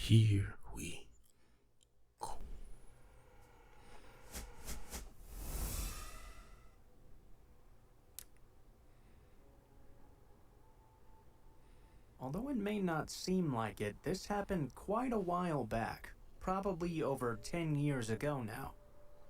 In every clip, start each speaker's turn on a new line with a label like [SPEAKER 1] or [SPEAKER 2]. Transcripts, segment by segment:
[SPEAKER 1] Here we go.
[SPEAKER 2] Although it may not seem like it, this happened quite a while back, probably over 10 years ago now.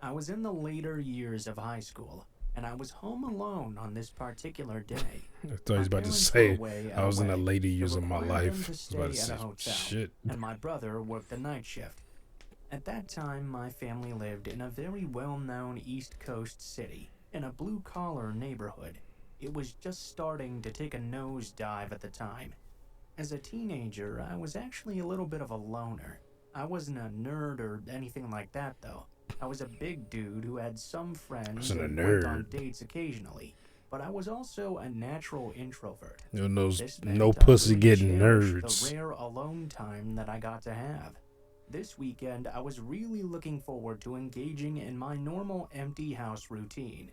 [SPEAKER 2] I was in the later years of high school, and I was home alone on this particular day.
[SPEAKER 1] I thought he
[SPEAKER 2] My
[SPEAKER 1] was about to
[SPEAKER 2] parents were
[SPEAKER 1] say
[SPEAKER 2] away at
[SPEAKER 1] I
[SPEAKER 2] a
[SPEAKER 1] was in the
[SPEAKER 2] wedding
[SPEAKER 1] later
[SPEAKER 2] that
[SPEAKER 1] years of my
[SPEAKER 2] required them
[SPEAKER 1] life.
[SPEAKER 2] to
[SPEAKER 1] I was about to
[SPEAKER 2] stay at
[SPEAKER 1] say
[SPEAKER 2] a hotel,
[SPEAKER 1] shit.
[SPEAKER 2] and my brother worked the night shift. At that time, my family lived in a very well-known East Coast city, in a blue-collar neighborhood. It was just starting to take a nosedive at the time. As a teenager, I was actually a little bit of a loner. I wasn't a nerd or anything like that, though. I was a big dude who had some
[SPEAKER 1] I
[SPEAKER 2] friends
[SPEAKER 1] wasn't a
[SPEAKER 2] and went on
[SPEAKER 1] nerd.
[SPEAKER 2] dates occasionally, but I was also a natural introvert.
[SPEAKER 1] You know,
[SPEAKER 2] This
[SPEAKER 1] no
[SPEAKER 2] meant I
[SPEAKER 1] pussy
[SPEAKER 2] really
[SPEAKER 1] getting
[SPEAKER 2] cherished the
[SPEAKER 1] nerds.
[SPEAKER 2] rare alone time that I got to have. This weekend, I was really looking forward to engaging in my normal empty house routine.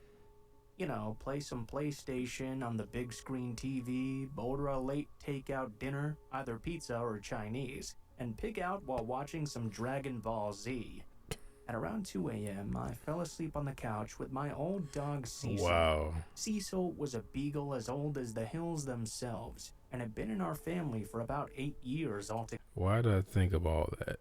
[SPEAKER 2] You know, play some PlayStation on the big screen TV, order a late takeout dinner, either pizza or Chinese, and pig out while watching some Dragon Ball Z. At around 2 a.m., I fell asleep on the couch with my old dog Cecil.
[SPEAKER 1] Wow.
[SPEAKER 2] Cecil was a beagle as old as the hills themselves, and had been in our family for about 8 years altogether.
[SPEAKER 1] Why did I think of all that?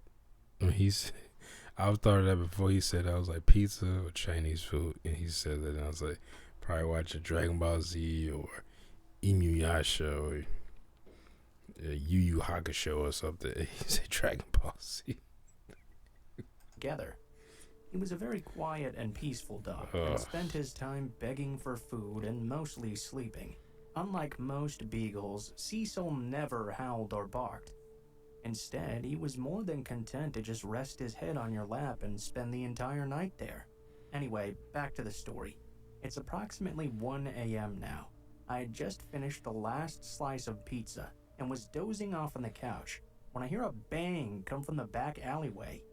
[SPEAKER 1] When I thought of that before he said that. I was like pizza or Chinese food, and he said that, and I was like probably watching Dragon Ball Z or Inuyasha or Yu Yu Hakusho or something. He said Dragon Ball Z.
[SPEAKER 2] He was a very quiet and peaceful dog, and spent his time begging for food and mostly sleeping. Unlike most beagles, Cecil never howled or barked. Instead, he was more than content to just rest his head on your lap and spend the entire night there. Anyway, back to the story. It's approximately 1 a.m. now. I had just finished the last slice of pizza and was dozing off on the couch when I hear a bang come from the back alleyway.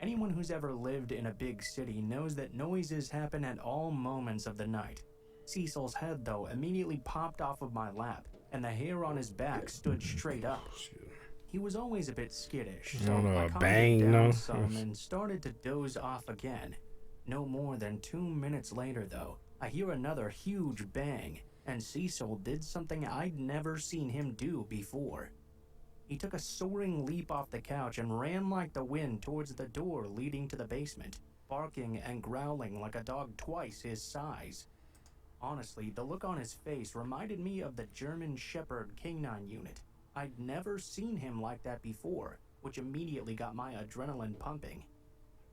[SPEAKER 2] Anyone who's ever lived in a big city knows that noises happen at all moments of the night. Cecil's head, though, immediately popped off of my lap, and the hair on his back stood straight up. He was always a bit skittish, so I calmed him down some and started to doze off again. No more than 2 minutes later, though, I hear another huge bang, and Cecil did something I'd never seen him do before. He took a soaring leap off the couch and ran like the wind towards the door leading to the basement, barking and growling like a dog twice his size. Honestly, the look on his face reminded me of the German Shepherd canine unit. I'd never seen him like that before, which immediately got my adrenaline pumping.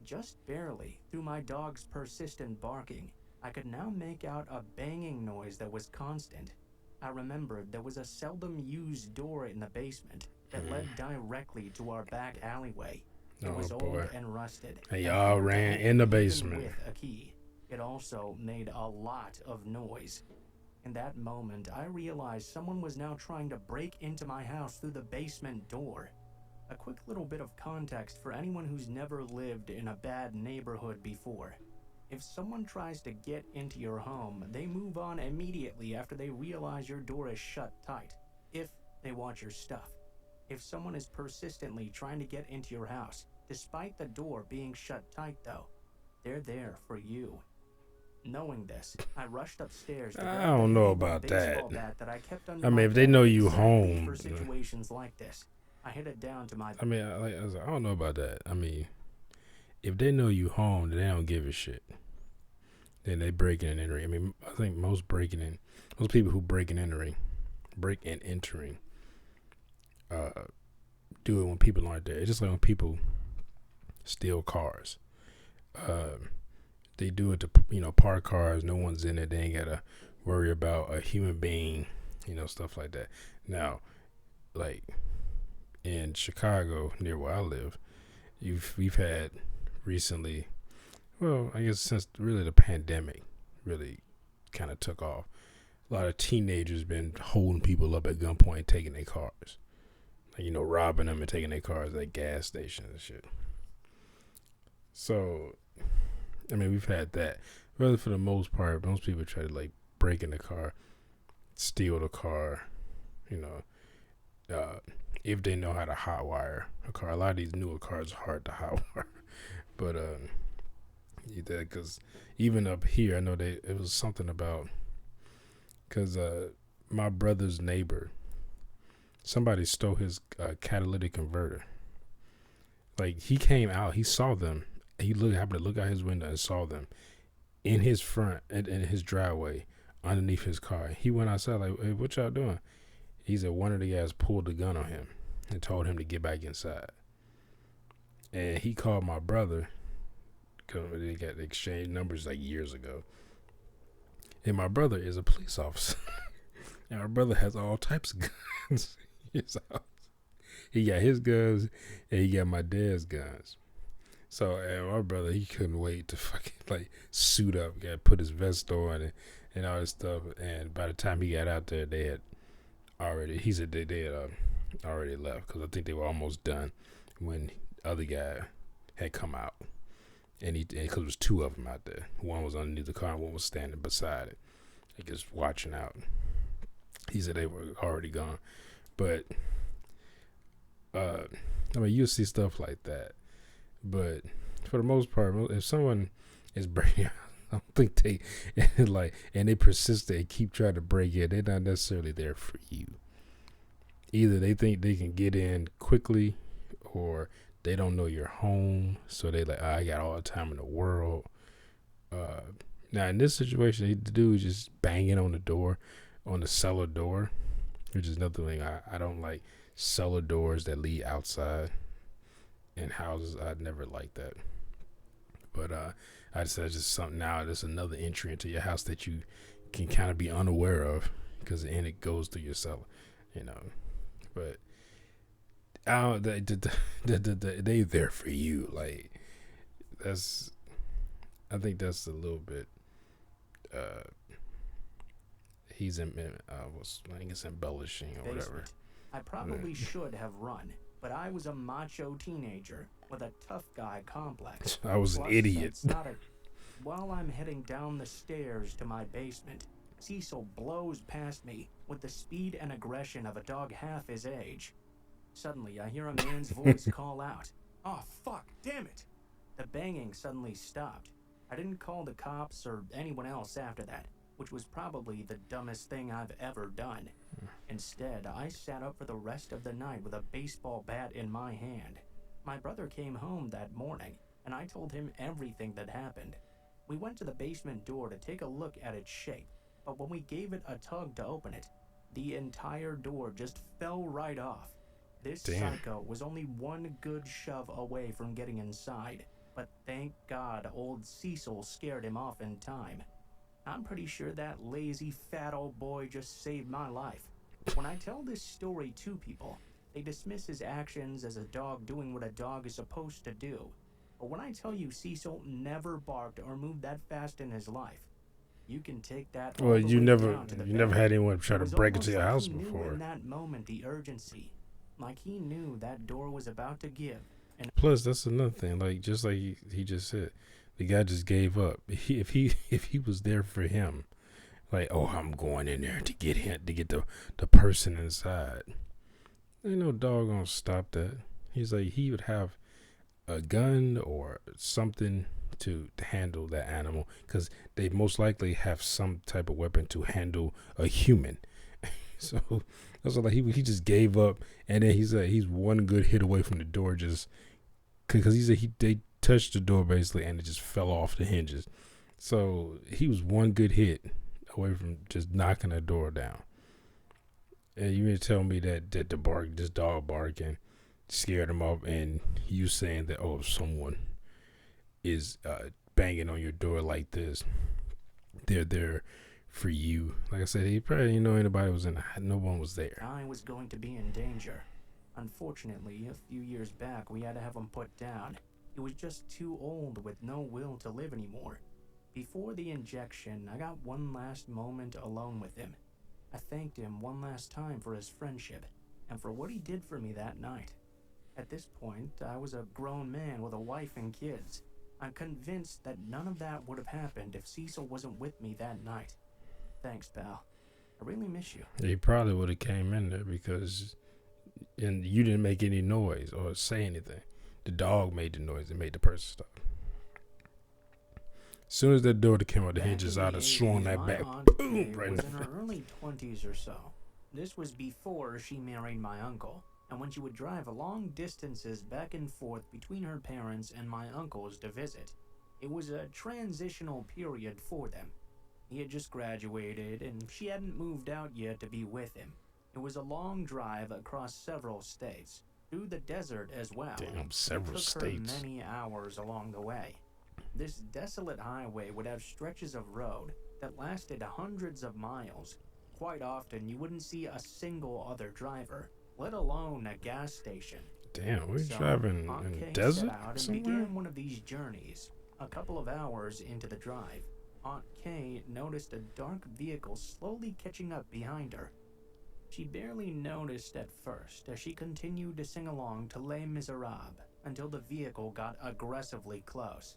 [SPEAKER 2] Just barely, through my dog's persistent barking, I could now make out a banging noise that was constant. I remembered there was a seldom used door in the basement that led directly to our back alleyway. It was old and rusted.
[SPEAKER 1] And y'all ran in the basement.
[SPEAKER 2] With a key. It also made a lot of noise. In that moment, I realized someone was now trying to break into my house through the basement door. A quick little bit of context for anyone who's never lived in a bad neighborhood before. If someone tries to get into your home, they move on immediately after they realize your door is shut tight, if they want your stuff. If someone is persistently trying to get into your house, despite the door being shut tight though, they're there for you. Knowing this, I rushed upstairs to grab
[SPEAKER 1] I don't know about
[SPEAKER 2] baseball
[SPEAKER 1] that.
[SPEAKER 2] bat I kept under
[SPEAKER 1] I mean,
[SPEAKER 2] my
[SPEAKER 1] if they
[SPEAKER 2] bed
[SPEAKER 1] know you
[SPEAKER 2] exactly
[SPEAKER 1] home,
[SPEAKER 2] for situations like this. I headed down to my
[SPEAKER 1] I mean, I was like, I don't know about that. I mean, if they know you home, then they don't give a shit. Then they breaking and entering. I mean, I think most people who break and entering, do it when people aren't there. It's just like when people steal cars. They do it to, park cars. No one's in it. They ain't gotta worry about a human being, stuff like that. Now, like in Chicago, near where I live, we've had recently, well, I guess since really the pandemic really kind of took off, a lot of teenagers been holding people up at gunpoint, taking their cars, like, robbing them and taking their cars at gas stations and shit. So, I mean, we've had that. Really, for the most part, most people try to like break in the car, steal the car, if they know how to hotwire a car. A lot of these newer cars are hard to hotwire, but because even up here, I know it was something about because my brother's neighbor, somebody stole his catalytic converter. Like he came out, he saw them. Happened to look out his window and saw them in his front in his driveway underneath his car. He went outside like, "Hey, what y'all doing?" He said one of the guys pulled the gun on him and told him to get back inside. And he called my brother because they got exchanged numbers like years ago. And my brother is a police officer. And my brother has all types of guns in his house. He got his guns and he got my dad's guns. So and my brother, he couldn't wait to fucking like suit up, got put his vest on and all this stuff. And by the time he got out there, they had already. He said they had already left because I think they were almost done when the other guy had come out. And because there was two of them out there. One was underneath the car and one was standing beside it, like just watching out. He said they were already gone, but I mean, you see stuff like that. But for the most part, if someone is breaking, I don't think they and they persist and keep trying to break in. They're not necessarily there for you. Either they think they can get in quickly, or they don't know you're home, so they like, I got all the time in the world. Now in this situation, the dude is just banging on the door, on the cellar door, which is another thing I don't like. Cellar doors that lead outside in houses, I'd never liked that. But I just said just something now. There's another entry into your house that you can kind of be unaware of because and it goes through your cellar, you know. But they there for you. Like that's, I think that's a little bit. He's in. I think it's embellishing or whatever.
[SPEAKER 2] I probably should have run, but I was a macho teenager with a tough guy complex.
[SPEAKER 1] I was an idiot.
[SPEAKER 2] While I'm heading down the stairs to my basement, Cecil blows past me with the speed and aggression of a dog half his age. Suddenly, I hear a man's voice call out, "Oh, fuck, damn it!" The banging suddenly stopped. I didn't call the cops or anyone else after that, which was probably the dumbest thing I've ever done. Instead, I sat up for the rest of the night with a baseball bat in my hand. My brother came home that morning, and I told him everything that happened. We went to the basement door to take a look at its shape, but when we gave it a tug to open it, the entire door just fell right off. This psycho was only one good shove away from getting inside, but thank God old Cecil scared him off in time. I'm pretty sure that lazy fat old boy just saved my life. When I tell this story to people, they dismiss his actions as a dog doing what a dog is supposed to do. But when I tell you Cecil never barked or moved that fast in his life, you can take that.
[SPEAKER 1] Well, you never had anyone try to break into your house before.
[SPEAKER 2] In that moment, the urgency, like he knew that door was about to give. And
[SPEAKER 1] plus, that's another thing. Like just like he just said, the guy just gave up. If he was there for him, like, oh, I'm going in there to get him, to get the person inside. Ain't no dog gonna stop that. He's like, he would have a gun or something to handle that animal because they most likely have some type of weapon to handle a human. So that's like he just gave up, and then he's one good hit away from the door, just because he said they touched the door basically and it just fell off the hinges. So he was one good hit away from just knocking the door down. And you mean to tell me that the this dog barking scared him off, and you saying that, oh, if someone is banging on your door like this, they're there for you. Like I said, he probably didn't know anybody was no one was there.
[SPEAKER 2] I was going to be in danger. Unfortunately, a few years back, we had to have him put down. He was just too old with no will to live anymore. Before the injection, I got one last moment alone with him. I thanked him one last time for his friendship and for what he did for me that night. At this point, I was a grown man with a wife and kids. I'm convinced that none of that would have happened if Cecil wasn't with me that night. Thanks, pal. I really miss you.
[SPEAKER 1] He probably would have came in there because and you didn't make any noise or say anything. The dog made the noise and made the person stop. As soon as that door came out, the
[SPEAKER 2] Back
[SPEAKER 1] hinges
[SPEAKER 2] in
[SPEAKER 1] out
[SPEAKER 2] the
[SPEAKER 1] and swung
[SPEAKER 2] 80s,
[SPEAKER 1] that
[SPEAKER 2] my
[SPEAKER 1] back.
[SPEAKER 2] Aunt
[SPEAKER 1] Boom!
[SPEAKER 2] Kay
[SPEAKER 1] Right in
[SPEAKER 2] was
[SPEAKER 1] the
[SPEAKER 2] in her early 20s or so. This was before she married my uncle, and when she would drive long distances back and forth between her parents and my uncle's to visit. It was a transitional period for them. He had just graduated, and she hadn't moved out yet to be with him. It was a long drive across several states, through the desert as well.
[SPEAKER 1] Damn, several
[SPEAKER 2] It took
[SPEAKER 1] states.
[SPEAKER 2] her many hours along the way. This desolate highway would have stretches of road that lasted hundreds of miles. Quite often, you wouldn't see a single other driver, let alone a gas station.
[SPEAKER 1] Damn, we're
[SPEAKER 2] So,
[SPEAKER 1] driving
[SPEAKER 2] Aunt
[SPEAKER 1] in
[SPEAKER 2] Kay
[SPEAKER 1] the
[SPEAKER 2] set
[SPEAKER 1] desert
[SPEAKER 2] out and
[SPEAKER 1] somewhere?
[SPEAKER 2] began one of these journeys. A couple of hours into the drive, Aunt Kay noticed a dark vehicle slowly catching up behind her. She barely noticed at first as she continued to sing along to Les Miserables until the vehicle got aggressively close.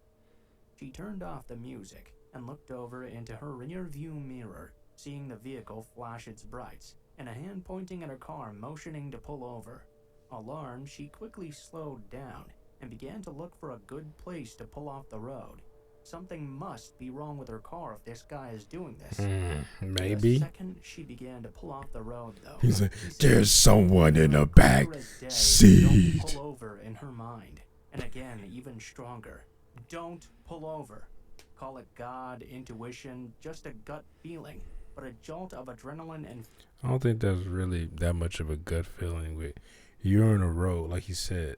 [SPEAKER 2] She turned off the music and looked over into her rear-view mirror, seeing the vehicle flash its brights and a hand pointing at her car motioning to pull over. Alarmed, she quickly slowed down and began to look for a good place to pull off the road. Something must be wrong with her car if this guy is doing this.
[SPEAKER 1] Maybe.
[SPEAKER 2] The second she began to pull off the road, though,
[SPEAKER 1] He's like,
[SPEAKER 2] she said,
[SPEAKER 1] there's someone in the back
[SPEAKER 2] clear as day,
[SPEAKER 1] seat.
[SPEAKER 2] "Don't pull over," in her mind. And again, even stronger, "Don't pull over." Call it God, intuition, just a gut feeling, but a jolt of adrenaline and
[SPEAKER 1] I don't think there's really that much of a gut feeling with you're on a road, like you said,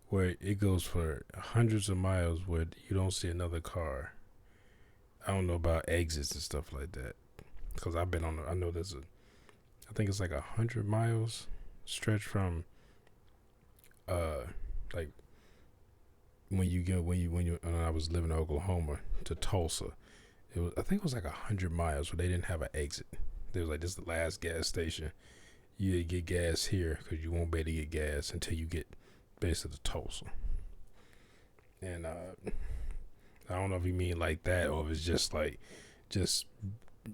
[SPEAKER 1] where it goes for hundreds of miles where you don't see another car. I don't know about exits and stuff like that, because I've been on. I know there's I think it's like 100 miles stretch from, like when I was living in Oklahoma to Tulsa. I think it was like 100 miles where they didn't have an exit. They was like, this is the last gas station. You get gas here because you won't be able to get gas until you get basically to Tulsa. And I don't know if you mean like that or if it's just like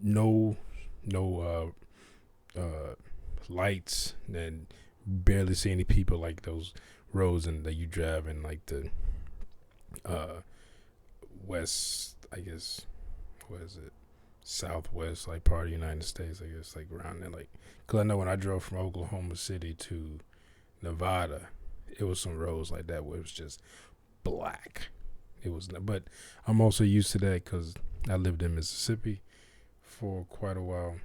[SPEAKER 1] no lights and barely see any people, like those roads and that you drive in like the west, I guess, what is it, southwest, like part of the United States, I guess, like around there. Like, because I know when I drove from Oklahoma City to Nevada, it was some roads like that where it was just black. It was, but I'm also used to that because I lived in Mississippi for quite a while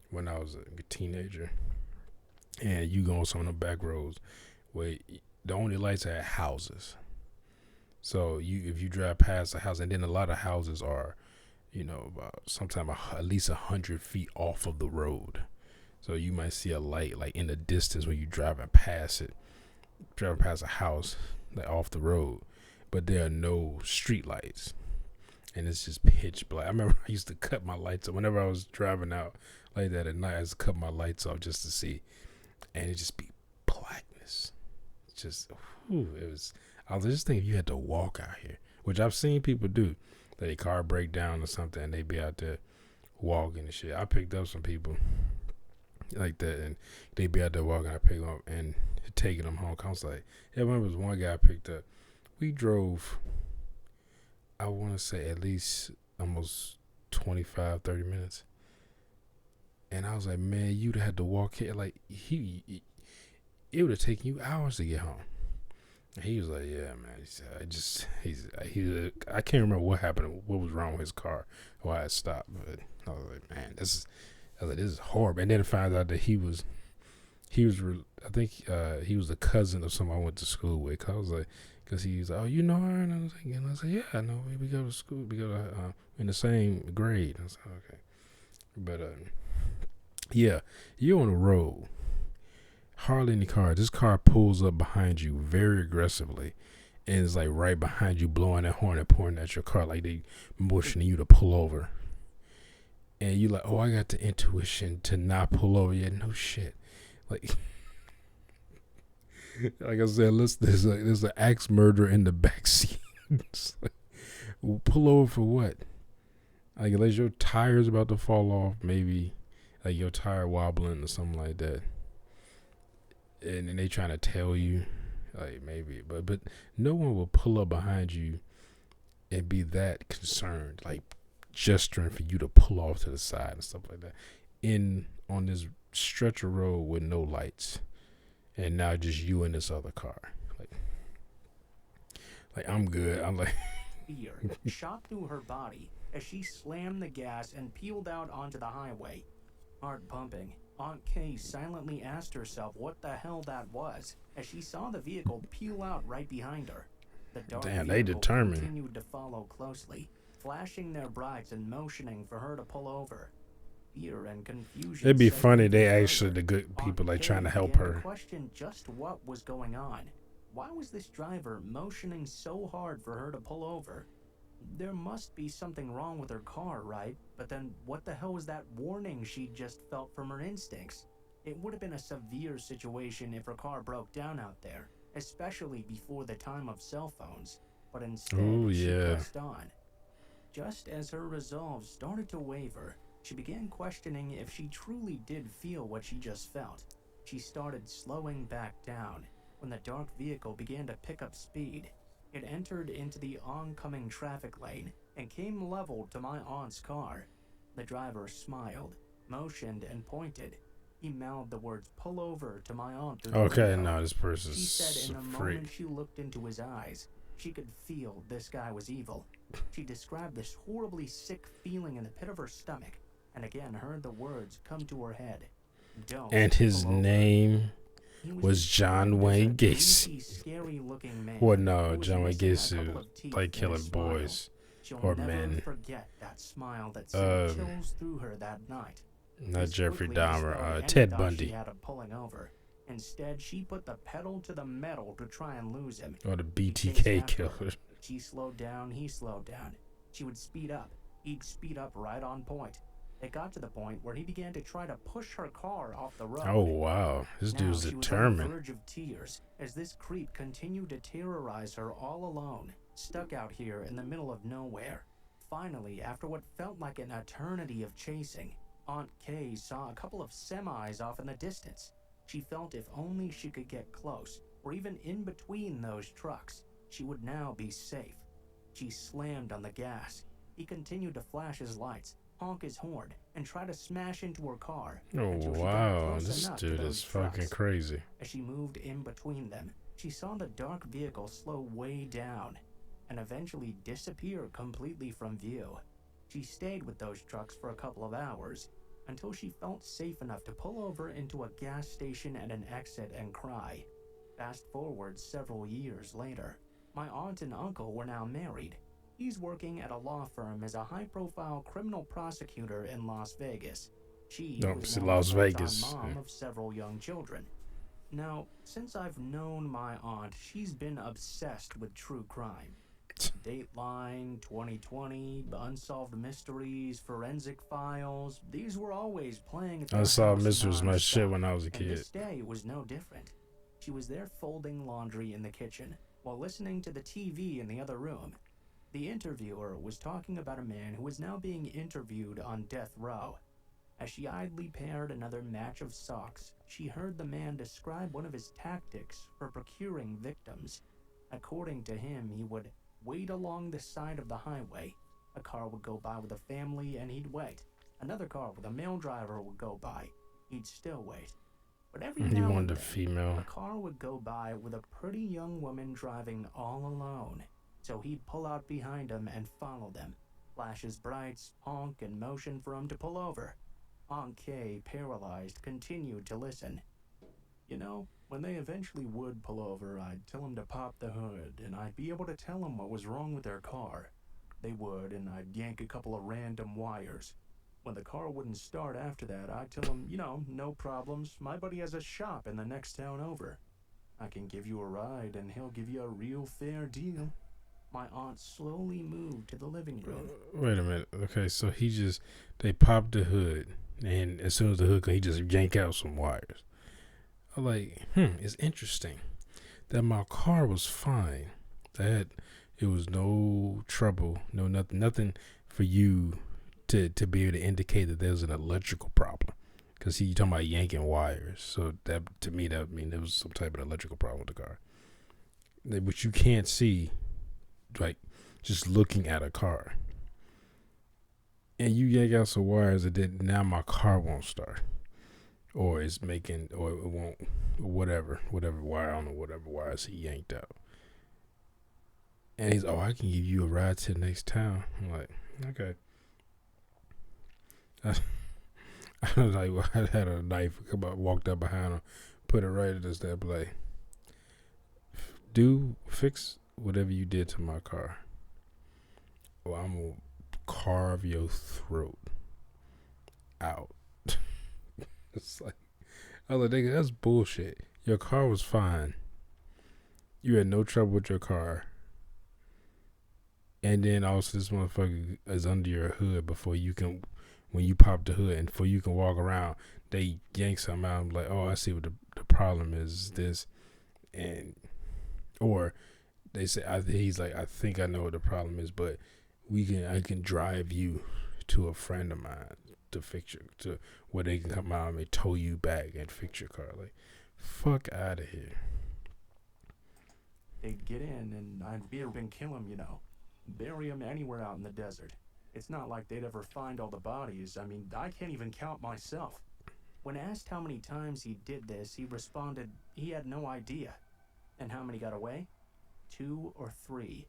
[SPEAKER 1] when I was a teenager, and you go on some of the back roads where the only lights are at houses. So if you drive past a house, and then a lot of houses are, about sometimes at least 100 feet off of the road. So you might see a light like in the distance when you're driving past a house like off the road, but there are no street lights, and it's just pitch black. I remember I used to cut my lights off whenever I was driving out like that at night. I used to cut my lights off just to see, and it just be blackness. Just, it was. I was just thinking, you had to walk out here, which I've seen people do. That a car break down or something, and they be out there walking and shit. I picked up some people like that, and they be out there walking. I picked them up and taking them home. I was like, yeah, I remember there was one guy I picked up. We drove, I want to say at least almost 25, 30 minutes. And I was like, man, you'd have had to walk here. Like, it would have taken you hours to get home. And he was like, yeah, man. I can't remember what happened, what was wrong with his car, why it stopped. But I was like, man, this is horrible. And then I found out that he was I think he was the cousin of someone I went to school with. Cause he was like, oh, you know her? And I was like, yeah, I know. We go to school. We go to in the same grade. I was like, okay. But yeah, you're on the road. Hardly any cars. This car pulls up behind you very aggressively, and it's like right behind you, blowing that horn and pointing at your car, like they motioning you to pull over. And you like, oh, I got the intuition to not pull over. Yeah, no shit. Like, like I said, there's an axe murderer in the backseat. Like, well, pull over for what? Like, unless your tire's about to fall off, maybe like your tire wobbling or something like that. and they trying to tell you, like maybe, but no one will pull up behind you and be that concerned, like gesturing for you to pull off to the side and stuff like that. In on this stretch of road with no lights, and now just you in this other car. Like, I'm good. I'm like,
[SPEAKER 2] Fear shot through her body as she slammed the gas and peeled out onto the highway. Heart pumping, Aunt Kay silently asked herself what the hell that was as she saw the vehicle peel out right behind her. The dark
[SPEAKER 1] damn, they
[SPEAKER 2] vehicle
[SPEAKER 1] determined.
[SPEAKER 2] continued to follow closely, flashing their brights and motioning for her to pull over. Fear and confusion.
[SPEAKER 1] It'd be
[SPEAKER 2] set
[SPEAKER 1] funny.
[SPEAKER 2] in
[SPEAKER 1] They
[SPEAKER 2] further.
[SPEAKER 1] actually the good people
[SPEAKER 2] Aunt
[SPEAKER 1] like trying to
[SPEAKER 2] Kay
[SPEAKER 1] help
[SPEAKER 2] began
[SPEAKER 1] her.
[SPEAKER 2] to question just what was going on. Why was this driver motioning so hard for her to pull over? There must be something wrong with her car, right? But then what the hell was that warning she just felt from her instincts? It would have been a severe situation if her car broke down out there, especially before the time of cell phones. But instead,
[SPEAKER 1] Ooh,
[SPEAKER 2] she
[SPEAKER 1] yeah.
[SPEAKER 2] pressed on. Just as her resolve started to waver, she began questioning if she truly did feel what she just felt. She started slowing back down when the dark vehicle began to pick up speed. It entered into the oncoming traffic lane and came level to my aunt's car. The driver smiled, motioned, and pointed. He mouthed the words "pull over" to my aunt through the
[SPEAKER 1] Okay,
[SPEAKER 2] window.
[SPEAKER 1] no, this person's
[SPEAKER 2] She said in
[SPEAKER 1] a
[SPEAKER 2] the
[SPEAKER 1] freak.
[SPEAKER 2] moment she looked into his eyes, she could feel this guy was evil. She described this horribly sick feeling in the pit of her stomach, and again heard the words come to her head. Don't
[SPEAKER 1] And his
[SPEAKER 2] pull over.
[SPEAKER 1] name
[SPEAKER 2] He
[SPEAKER 1] was
[SPEAKER 2] described
[SPEAKER 1] John
[SPEAKER 2] as
[SPEAKER 1] Wayne
[SPEAKER 2] a
[SPEAKER 1] Gacy.
[SPEAKER 2] greasy, scary-looking man
[SPEAKER 1] Well, no,
[SPEAKER 2] who was
[SPEAKER 1] John Wayne
[SPEAKER 2] missing a
[SPEAKER 1] Gacy
[SPEAKER 2] couple of teeth
[SPEAKER 1] like
[SPEAKER 2] in his
[SPEAKER 1] killing
[SPEAKER 2] smile.
[SPEAKER 1] boys
[SPEAKER 2] She'll
[SPEAKER 1] or
[SPEAKER 2] never
[SPEAKER 1] men.
[SPEAKER 2] forget that smile that sent chills through her that night.
[SPEAKER 1] Not
[SPEAKER 2] As
[SPEAKER 1] Jeffrey
[SPEAKER 2] quickly as though
[SPEAKER 1] Dahmer.
[SPEAKER 2] Annie
[SPEAKER 1] Ted
[SPEAKER 2] thought
[SPEAKER 1] Bundy.
[SPEAKER 2] She had him pulling over. Instead, she put the pedal to the metal to try and lose him.
[SPEAKER 1] Or the
[SPEAKER 2] He chased
[SPEAKER 1] BTK
[SPEAKER 2] after her.
[SPEAKER 1] killer.
[SPEAKER 2] She slowed down, he slowed down. She would speed up. He'd speed up right on point. It got to the point where he began to try to push her car off the road.
[SPEAKER 1] Oh wow, this
[SPEAKER 2] Now
[SPEAKER 1] dude's
[SPEAKER 2] she was on the
[SPEAKER 1] determined.
[SPEAKER 2] verge of tears as this creep continued to terrorize her all alone, stuck out here in the middle of nowhere. Finally, after what felt like an eternity of chasing, Aunt Kay saw a couple of semis off in the distance. She felt if only she could get close, or even in between those trucks, she would now be safe. She slammed on the gas. He continued to flash his lights, honk his horn, and try to smash into her car.
[SPEAKER 1] Oh
[SPEAKER 2] until she got
[SPEAKER 1] wow,
[SPEAKER 2] close
[SPEAKER 1] this
[SPEAKER 2] enough to
[SPEAKER 1] dude
[SPEAKER 2] those
[SPEAKER 1] is fucking
[SPEAKER 2] trucks.
[SPEAKER 1] crazy.
[SPEAKER 2] As she moved in between them, she saw the dark vehicle slow way down and eventually disappear completely from view. She stayed with those trucks for a couple of hours until she felt safe enough to pull over into a gas station at an exit and cry. Fast forward several years later, my aunt and uncle were now married. He's working at a law firm as a high-profile criminal prosecutor in Las Vegas. She
[SPEAKER 1] No,
[SPEAKER 2] was
[SPEAKER 1] see,
[SPEAKER 2] now
[SPEAKER 1] Las
[SPEAKER 2] a full-time
[SPEAKER 1] Vegas,
[SPEAKER 2] mom
[SPEAKER 1] yeah.
[SPEAKER 2] of several young children. Now, since I've known my aunt, she's been obsessed with true crime. Dateline, 2020, Unsolved Mysteries, Forensic Files, these were always playing at their
[SPEAKER 1] Unsolved
[SPEAKER 2] house
[SPEAKER 1] Mysteries was my shit
[SPEAKER 2] nonstop.
[SPEAKER 1] when I was a
[SPEAKER 2] And
[SPEAKER 1] kid.
[SPEAKER 2] this day was no different. She was there folding laundry in the kitchen while listening to the TV in the other room. The interviewer was talking about a man who was now being interviewed on death row. As she idly paired another match of socks, she heard the man describe one of his tactics for procuring victims. According to him, he would wait along the side of the highway. A car would go by with a family and he'd wait. Another car with a male driver would go by. He'd still wait. But every
[SPEAKER 1] He
[SPEAKER 2] now
[SPEAKER 1] wanted
[SPEAKER 2] and
[SPEAKER 1] a
[SPEAKER 2] then,
[SPEAKER 1] female.
[SPEAKER 2] a car would go by with a pretty young woman driving all alone. So he'd pull out behind him and follow them, flash his brights, honk, and motion for him to pull over. Aunt Kay, paralyzed, continued to listen. You know, when they eventually would pull over, I'd tell them to pop the hood, and I'd be able to tell them what was wrong with their car. They would, and I'd yank a couple of random wires. When the car wouldn't start after that, I'd tell them, no problems. My buddy has a shop in the next town over. I can give you a ride, and he'll give you a real fair deal. My aunt slowly moved to the living room.
[SPEAKER 1] Wait a minute. Okay, so they popped the hood, and as soon as the hood comes, he just yank out some wires. I'm like, it's interesting that my car was fine. That it was no trouble, no nothing for you to be able to indicate that there's an electrical problem. Because Cause he talking about yanking wires. So that to me that mean there was some type of electrical problem with the car, which you can't see, like just looking at a car. And you yank out some wires, and then now my car won't start, or it's making, or it won't, whatever wire, I don't know, whatever wires he yanked out. And he's, oh, I can give you a ride to the next town. I'm like, okay. I was like, well, I had a knife, come up, walked up behind him, put it right at his step, like, do fix whatever you did to my car, or I'm gonna carve your throat out. It's like, I was like, nigga, that's bullshit. Your car was fine. You had no trouble with your car. And then also this motherfucker is under your hood before you can, when you pop the hood and before you can walk around, they yank something out. I'm like, oh, I see what the problem is this. And, or they say, he's like, I think I know what the problem is, but I can drive you to a friend of mine to fix your, to where they can come out and tow you back and fix your car. Like, fuck out of here.
[SPEAKER 2] They'd get in and I'd been kill him, you know. Bury him anywhere out in the desert. It's not like they'd ever find all the bodies. I mean, I can't even count myself. When asked how many times he did this, he responded he had no idea. And how many got away? 2 or 3.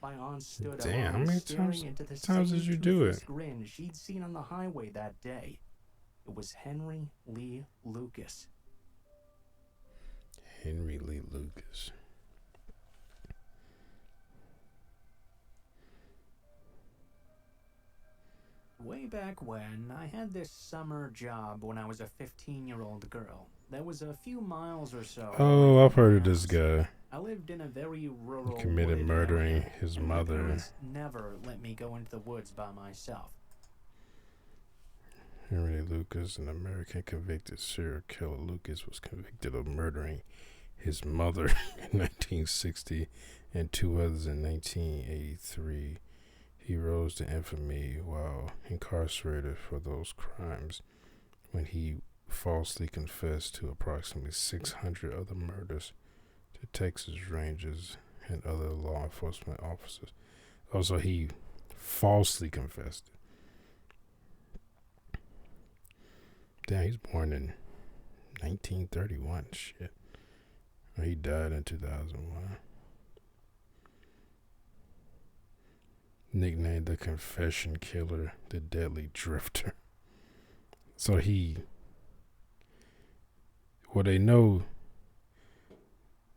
[SPEAKER 2] My aunt stood
[SPEAKER 1] Damn, how
[SPEAKER 2] alone,
[SPEAKER 1] many
[SPEAKER 2] staring into the
[SPEAKER 1] times
[SPEAKER 2] same
[SPEAKER 1] did you do
[SPEAKER 2] toothless
[SPEAKER 1] it?
[SPEAKER 2] grin she'd seen on the highway that day. It was Henry Lee Lucas.
[SPEAKER 1] Henry Lee Lucas.
[SPEAKER 2] Way back when, I had this summer job when I was a 15-year-old girl. That was a few miles or so.
[SPEAKER 1] Oh, I've heard of this guy.
[SPEAKER 2] I lived in a very rural,
[SPEAKER 1] Committed
[SPEAKER 2] wooded
[SPEAKER 1] murdering
[SPEAKER 2] area,
[SPEAKER 1] his
[SPEAKER 2] and my
[SPEAKER 1] mother.
[SPEAKER 2] parents never let me go into the woods by myself.
[SPEAKER 1] Henry Lucas, an American convicted serial killer. Lucas was convicted of murdering his mother in 1960 and 2 others in 1983. He rose to infamy while incarcerated for those crimes when he falsely confessed to approximately 600 other murders to Texas Rangers and other law enforcement officers. Also, he falsely confessed. Damn, he's born in 1931. Shit. He died in 2001. Nicknamed the Confession Killer, the Deadly Drifter. So well, they know.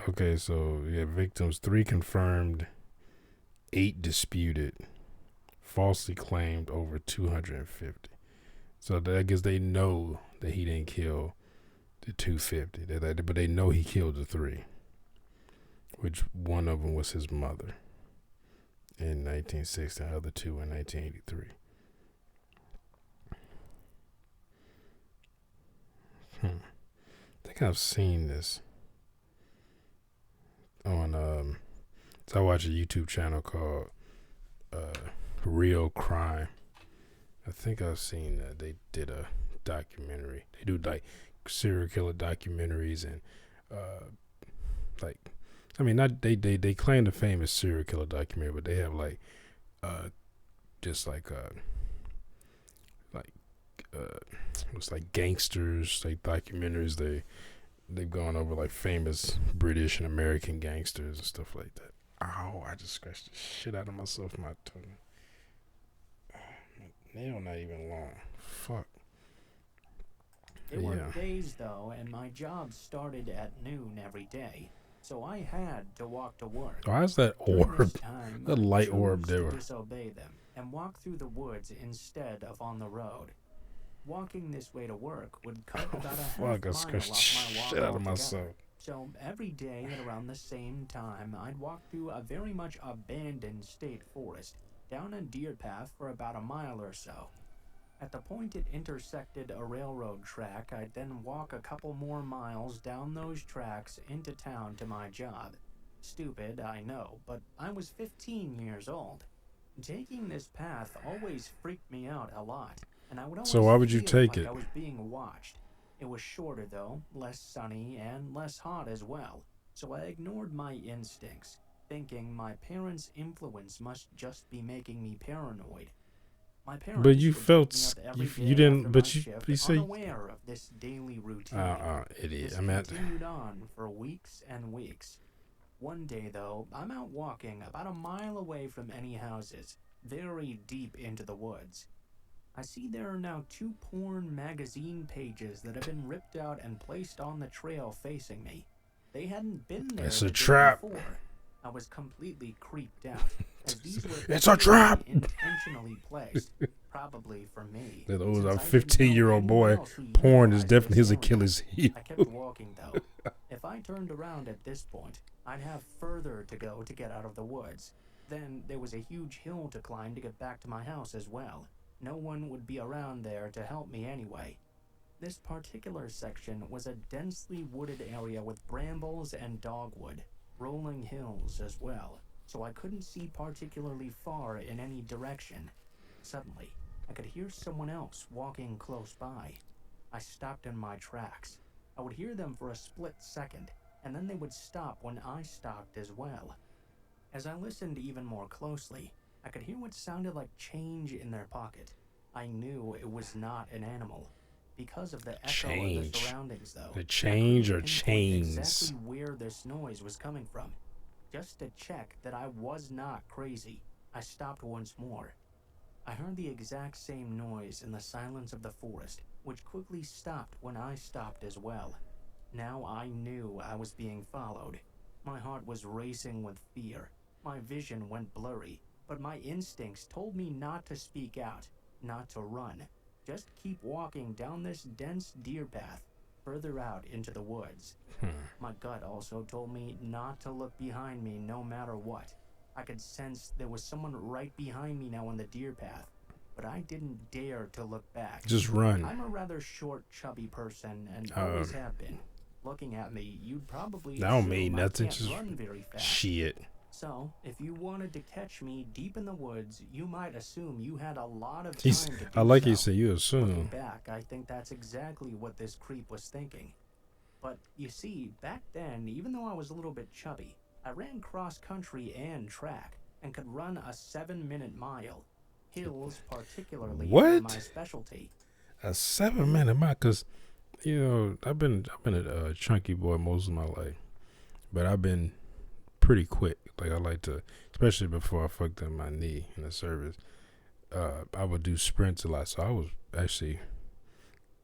[SPEAKER 1] Okay, so yeah, victims 3 confirmed, 8 disputed, falsely claimed over 250. So I guess they know that he didn't kill the 250, but they know he killed the 3, which one of them was his mother in 1960, the other 2 in 1983. I think I've seen this on so I watch a YouTube channel called Real Crime. I think I've seen that they did a documentary. They do like serial killer documentaries and like, I mean, not they claim the famous serial killer documentary, but they have like just like it's like gangsters, like documentaries. They've gone over like famous British and American gangsters and stuff like that. Ow, I just scratched the shit out of myself with my tongue. Nail not even long. Fuck.
[SPEAKER 2] There were days though, and my job started at noon every day, so I had to walk to work.
[SPEAKER 1] Why is that orb? That light orb there.
[SPEAKER 2] To disobey them and walk through the woods instead of on the road. Walking this way to work would cut about a half mile off my walk
[SPEAKER 1] shit out of myself.
[SPEAKER 2] So every day at around the same time, I'd walk through a very much abandoned state forest, down a deer path for about a mile or so. At the point it intersected a railroad track, I'd then walk a couple more miles down those tracks into town to my job. Stupid, I know, but I was 15 years old. Taking this path always freaked me out a lot, and I would
[SPEAKER 1] So
[SPEAKER 2] always
[SPEAKER 1] why would you
[SPEAKER 2] feel
[SPEAKER 1] take
[SPEAKER 2] like
[SPEAKER 1] it?
[SPEAKER 2] I was being watched. It was shorter though, less sunny, and less hot as well, so I ignored my instincts, thinking my parents' influence must just be making me paranoid. My
[SPEAKER 1] But
[SPEAKER 2] parents
[SPEAKER 1] you
[SPEAKER 2] would pick
[SPEAKER 1] felt
[SPEAKER 2] me up every
[SPEAKER 1] you
[SPEAKER 2] day after
[SPEAKER 1] didn't.
[SPEAKER 2] my
[SPEAKER 1] But
[SPEAKER 2] shift,
[SPEAKER 1] you say,
[SPEAKER 2] unaware of this daily routine.
[SPEAKER 1] idiot.
[SPEAKER 2] This
[SPEAKER 1] I meant.
[SPEAKER 2] continued on for weeks and weeks. One day, though, I'm out walking about a mile away from any houses, very deep into the woods. I see there are now two porn magazine pages that have been ripped out and placed on the trail facing me. They hadn't been there
[SPEAKER 1] It's a
[SPEAKER 2] the day
[SPEAKER 1] trap.
[SPEAKER 2] before. I was completely creeped out, as these were
[SPEAKER 1] It's a
[SPEAKER 2] clearly
[SPEAKER 1] trap.
[SPEAKER 2] intentionally placed, probably for me,
[SPEAKER 1] That was
[SPEAKER 2] since
[SPEAKER 1] a
[SPEAKER 2] I didn't know
[SPEAKER 1] 15-year-old
[SPEAKER 2] anyone
[SPEAKER 1] boy.
[SPEAKER 2] else who
[SPEAKER 1] Porn is
[SPEAKER 2] utilized
[SPEAKER 1] definitely
[SPEAKER 2] this
[SPEAKER 1] his
[SPEAKER 2] area.
[SPEAKER 1] Achilles heel.
[SPEAKER 2] I kept walking, though. If I turned around at this point, I'd have further to go to get out of the woods. Then there was a huge hill to climb to get back to my house as well. No one would be around there to help me anyway. This particular section was a densely wooded area with brambles and dogwood, rolling hills as well, so I couldn't see particularly far in any direction. Suddenly, I could hear someone else walking close by. I stopped in my tracks. I would hear them for a split second, and then they would stop when I stopped as well. As I listened even more closely, I could hear what sounded like change in their pocket. I knew it was not an animal. Because of the echo of the
[SPEAKER 1] Change.
[SPEAKER 2] surroundings, though,
[SPEAKER 1] The
[SPEAKER 2] I
[SPEAKER 1] change
[SPEAKER 2] couldn't
[SPEAKER 1] or
[SPEAKER 2] pinpoint
[SPEAKER 1] chains?
[SPEAKER 2] exactly where this noise was coming from. Just to check that I was not crazy, I stopped once more. I heard the exact same noise in the silence of the forest, which quickly stopped when I stopped as well. Now I knew I was being followed. My heart was racing with fear. My vision went blurry, but my instincts told me not to speak out, not to run. Just keep walking down this dense deer path, further out into the woods. My gut also told me not to look behind me no matter what. I could sense there was someone right behind me now on the deer path, but I didn't dare to look back.
[SPEAKER 1] Just run.
[SPEAKER 2] I'm a rather short, chubby person and
[SPEAKER 1] Um,
[SPEAKER 2] always have been. Looking at me, you'd probably
[SPEAKER 1] That don't mean
[SPEAKER 2] assume I
[SPEAKER 1] nothing.
[SPEAKER 2] can't
[SPEAKER 1] Just
[SPEAKER 2] run very fast.
[SPEAKER 1] shit.
[SPEAKER 2] So, if you wanted to catch me deep in the woods, you might assume you had a lot of
[SPEAKER 1] He's.
[SPEAKER 2] time to do
[SPEAKER 1] I like
[SPEAKER 2] so.
[SPEAKER 1] you said. You
[SPEAKER 2] Looking
[SPEAKER 1] assume.
[SPEAKER 2] back, I think that's exactly what this creep was thinking. But you see, back then, even though I was a little bit chubby, I ran cross country and track and could run a 7-minute mile. Hills, particularly, were my
[SPEAKER 1] What?
[SPEAKER 2] specialty.
[SPEAKER 1] A 7-minute mile? Cause I've been a chunky boy most of my life, but I've been pretty quick. Like I like to, especially before I fucked up my knee in the service. I would do sprints a lot, so I was actually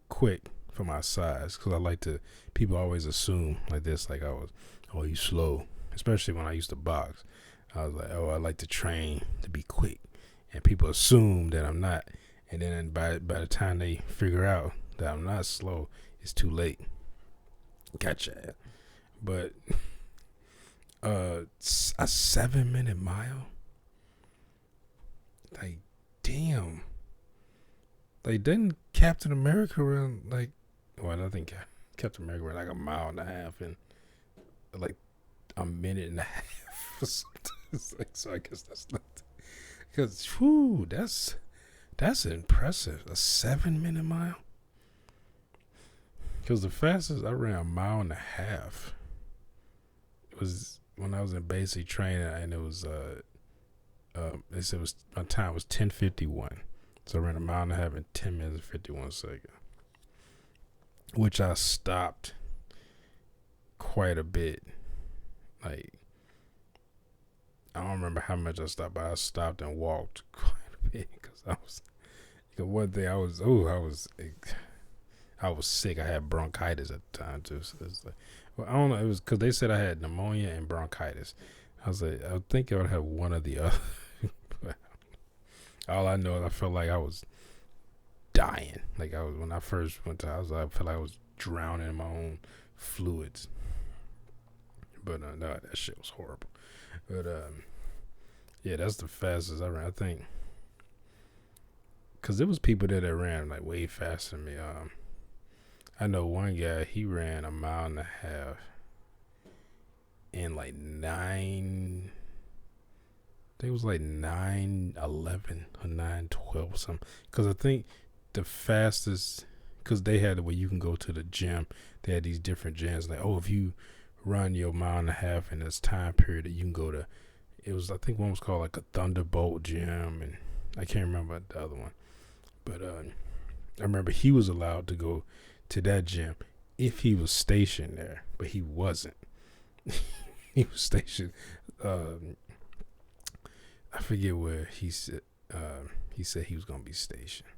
[SPEAKER 1] quick for my size. Cause I like to. People always assume like this, like I was, oh, you slow. Especially when I used to box, I was like, oh, I like to train to be quick, and people assume that I'm not. And then by the time they figure out that I'm not slow, it's too late. Gotcha. But a 7-minute mile, like, damn. Like, didn't Captain America run like? Well, I think Captain America ran like a mile and a half in like a minute and a half or something. It's like, so I guess that's not. Because, whew, that's impressive. A 7-minute mile. Because the fastest I ran a mile and a half was when I was in basic training, and it was they said my time was 10:51, so I ran a mile and a half in 10 minutes and 51 seconds, which I stopped quite a bit. Like, I don't remember how much I stopped, but I stopped and walked quite a bit because I was. Because one thing I was sick. I had bronchitis at the time too. So it's like, well, I don't know. It was because they said I had pneumonia and bronchitis. I was like, I think I would have one or the other. All I know is I felt like I was dying. Like I was when I first went to the hospital. I felt like I was drowning in my own fluids. But no, that shit was horrible. But yeah, that's the fastest I ran. I think because there was people that ran like way faster than me. I know one guy, he ran a mile and a half in like 9, I think it was like 9:11 or 9:12 or something. Because I think the fastest, because they had the way you can go to the gym. They had these different gyms. Like, oh, if you run your mile and a half in this time period, that you can go to. It was, I think one was called like a Thunderbolt gym, and I can't remember the other one. But I remember he was allowed to go to that gym if he was stationed there, but he wasn't. He was stationed. I forget where he said. He said he was gonna be stationed.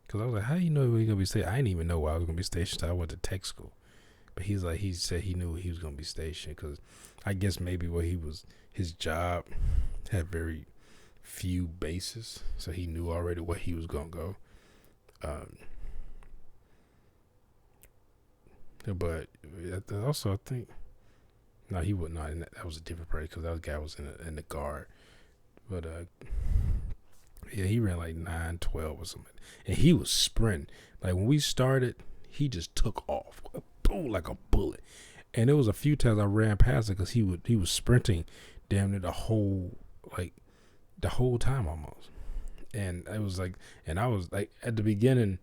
[SPEAKER 1] Cause I was like, how do you know where he gonna be stationed? I didn't even know where I was gonna be stationed. So I went to tech school. But he's like, he said he knew he was gonna be stationed because I guess maybe where he was, his job had very few bases, so he knew already where he was gonna go. But also I think no, he would not. That was a different person because that guy was in the guard. But yeah, he ran like 9:12 or something, and he was sprinting. Like when we started, he just took off, boom, like a bullet. And there was a few times I ran past it because he was sprinting, damn near the whole time almost. And it was like, and I was like at the beginning,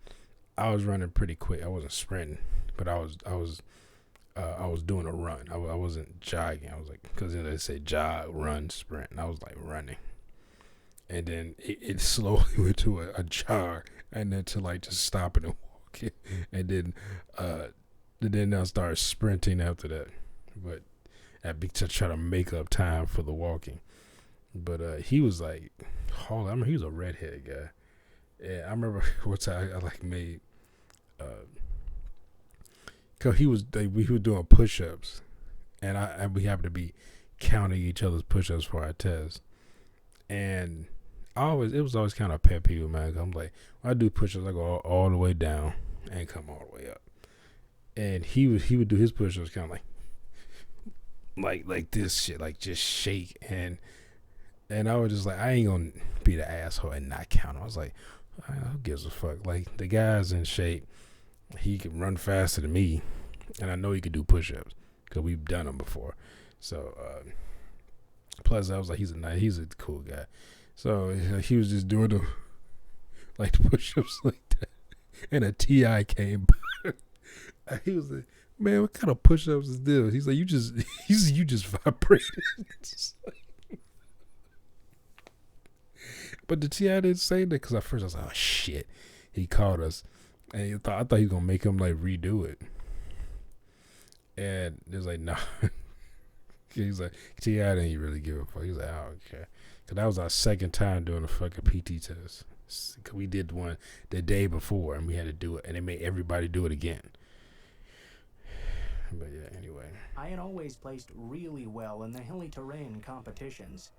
[SPEAKER 1] I was running pretty quick. I wasn't sprinting, but I was doing a run. I wasn't jogging. I was like, because they say jog, run, sprint, and I was like running. And then it slowly went to a jog, and then to like just stopping and walking, and then I started sprinting after that. But to try to make up time for the walking. But he was like, I remember he was a redhead guy. And I remember one time I like made, cause we were doing push-ups, and we happened to be counting each other's push-ups for our test. And it was always kind of a pet peeve, man. I'm like, when I do push-ups, I go all the way down and come all the way up. And he would do his push-ups kind of like this shit, like just shake. And I was just like, I ain't gonna be the asshole and not count. I was like, who gives a fuck? Like the guy's in shape, he can run faster than me, and I know he could do push-ups because we've done them before. So plus I was like, he's a cool guy. So he was just doing the push-ups like that, and a TI came by. He was like, man, what kind of push-ups is this? He's like, you just vibrated. But the TI didn't say that because at first I was like, oh shit, he caught us, and I thought he was gonna make him like redo it. And it was like, nah. He's like, T.I. didn't really give a fuck. He's like, I don't care. Because that was our second time doing a fucking PT test. Cause we did one the day before, and we had to do it, and they made everybody do it again. But yeah, anyway.
[SPEAKER 2] I had always placed really well in the hilly terrain competitions.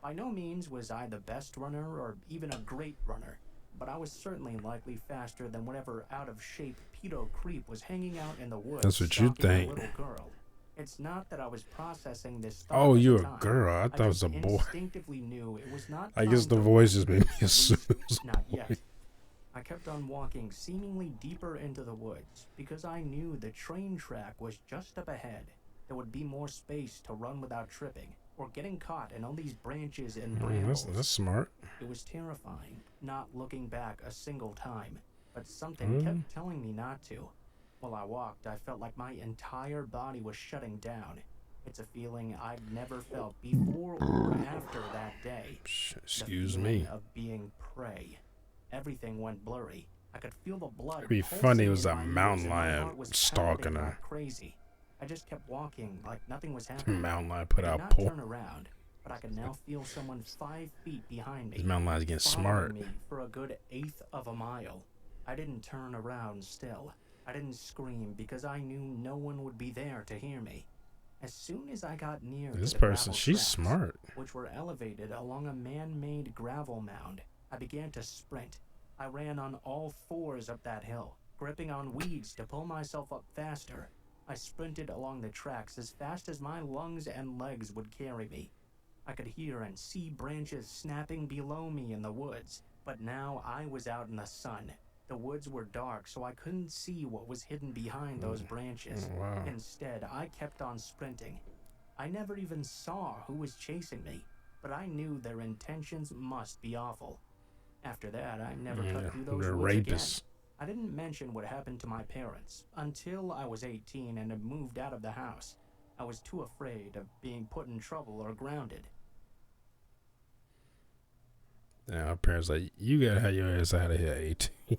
[SPEAKER 2] By no means was I the best runner or even a great runner, but I was certainly likely faster than whatever out-of-shape pedo creep was hanging out in the woods.
[SPEAKER 1] That's what you think.
[SPEAKER 2] A little girl. It's not that I was processing this thought.
[SPEAKER 1] Oh, you're a girl. I thought it was a boy.
[SPEAKER 2] Instinctively knew it was not.
[SPEAKER 1] I guess the voice just made me assume it was
[SPEAKER 2] not yet. I kept on walking seemingly deeper into the woods because I knew the train track was just up ahead. There would be more space to run without tripping or getting caught in all these branches and brambles.
[SPEAKER 1] That's smart.
[SPEAKER 2] It was terrifying, not looking back a single time, but something kept telling me not to. While I walked, I felt like my entire body was shutting down. It's a feeling I've never felt before or after that day.
[SPEAKER 1] Excuse me.
[SPEAKER 2] Of being prey. Everything went blurry. I could feel the blood.
[SPEAKER 1] It'd be funny. It was a mountain lion stalking her.
[SPEAKER 2] Crazy. I just kept walking like nothing was happening.
[SPEAKER 1] Mountain lion put out
[SPEAKER 2] porn. I turn around, but I could now feel someone 5 feet behind me.
[SPEAKER 1] This mountain lion's getting smart.
[SPEAKER 2] Me for a good 1/8 of a mile. I didn't turn around still. I didn't scream because I knew no one would be there to hear me. As soon as I got near
[SPEAKER 1] this
[SPEAKER 2] the
[SPEAKER 1] person, she's
[SPEAKER 2] tracks,
[SPEAKER 1] smart,
[SPEAKER 2] which were elevated along a man-made gravel mound, I began to sprint. I ran on all fours up that hill, gripping on weeds to pull myself up faster. I sprinted along the tracks as fast as my lungs and legs would carry me. I could hear and see branches snapping below me in the woods, but now I was out in the sun. The woods were dark, so I couldn't see what was hidden behind those branches.
[SPEAKER 1] Wow.
[SPEAKER 2] Instead, I kept on sprinting. I never even saw who was chasing me, but I knew their intentions must be awful. After that, I never cut
[SPEAKER 1] Yeah,
[SPEAKER 2] through those
[SPEAKER 1] they're
[SPEAKER 2] woods again.
[SPEAKER 1] rapists.
[SPEAKER 2] I didn't mention what happened to my parents until I was 18 and had moved out of the house. I was too afraid of being put in trouble or grounded.
[SPEAKER 1] Yeah, my parents like, you gotta have your ass out of here at 18.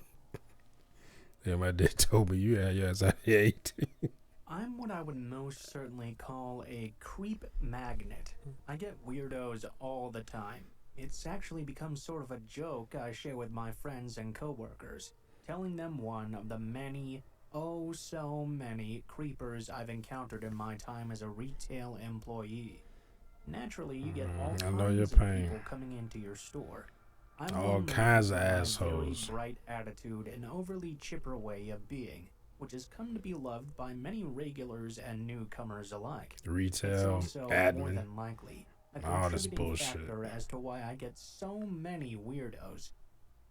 [SPEAKER 1] Yeah, my dad told me you gotta have your ass out of here at 18.
[SPEAKER 2] I'm what I would most certainly call a creep magnet. I get weirdos all the time. It's actually become sort of a joke I share with my friends and coworkers, telling them one of the many, oh so many, creepers I've encountered in my time as a retail employee. Naturally, you get all
[SPEAKER 1] I know your
[SPEAKER 2] kinds of
[SPEAKER 1] pain.
[SPEAKER 2] people coming into your store. I'm
[SPEAKER 1] All
[SPEAKER 2] known
[SPEAKER 1] kinds
[SPEAKER 2] for
[SPEAKER 1] of
[SPEAKER 2] my very
[SPEAKER 1] assholes.
[SPEAKER 2] bright attitude and overly chipper way of being, which has come to be loved by many regulars and newcomers alike. It's
[SPEAKER 1] Retail,
[SPEAKER 2] also more
[SPEAKER 1] admin,
[SPEAKER 2] than likely a
[SPEAKER 1] all this
[SPEAKER 2] contributing
[SPEAKER 1] bullshit.
[SPEAKER 2] factor as to why I get so many weirdos.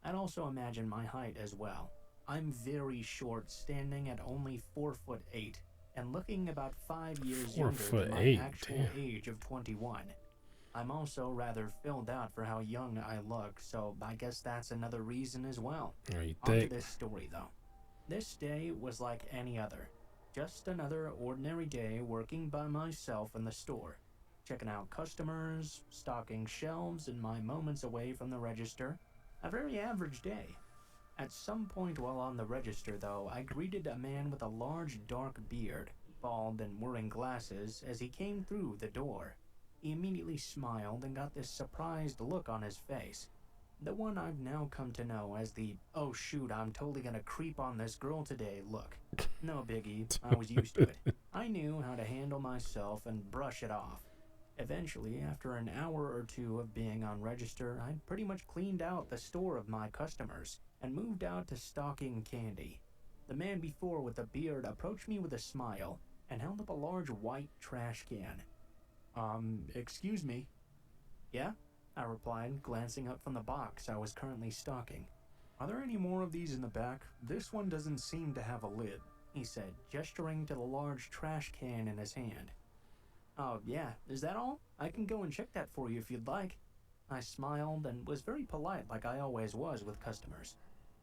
[SPEAKER 2] I'd also imagine my height as well. I'm very short, standing at only 4'8", and looking about 5 years younger than my
[SPEAKER 1] 4'8",
[SPEAKER 2] actual
[SPEAKER 1] damn.
[SPEAKER 2] age of 21. I'm also rather filled out for how young I look, so I guess that's another reason as well.
[SPEAKER 1] What you
[SPEAKER 2] On to
[SPEAKER 1] think?
[SPEAKER 2] this story though. This day was like any other. Just another ordinary day working by myself in the store, checking out customers, stocking shelves, and my moments away from the register. A very average day. At some point while on the register, though, I greeted a man with a large dark beard, bald and wearing glasses, as he came through the door. He immediately smiled and got this surprised look on his face. The one I've now come to know as the, oh shoot, I'm totally gonna creep on this girl today look. No biggie, I was used to it. I knew how to handle myself and brush it off. Eventually, after an hour or two of being on register, I'd pretty much cleaned out the store of my customers and moved out to stocking candy. The man before with the beard approached me with a smile and held up a large white trash can. Excuse me. Yeah? I replied, glancing up from the box I was currently stocking. Are there any more of these in the back? This one doesn't seem to have a lid, he said, gesturing to the large trash can in his hand. Oh, yeah, is that all? I can go and check that for you if you'd like. I smiled and was very polite like I always was with customers.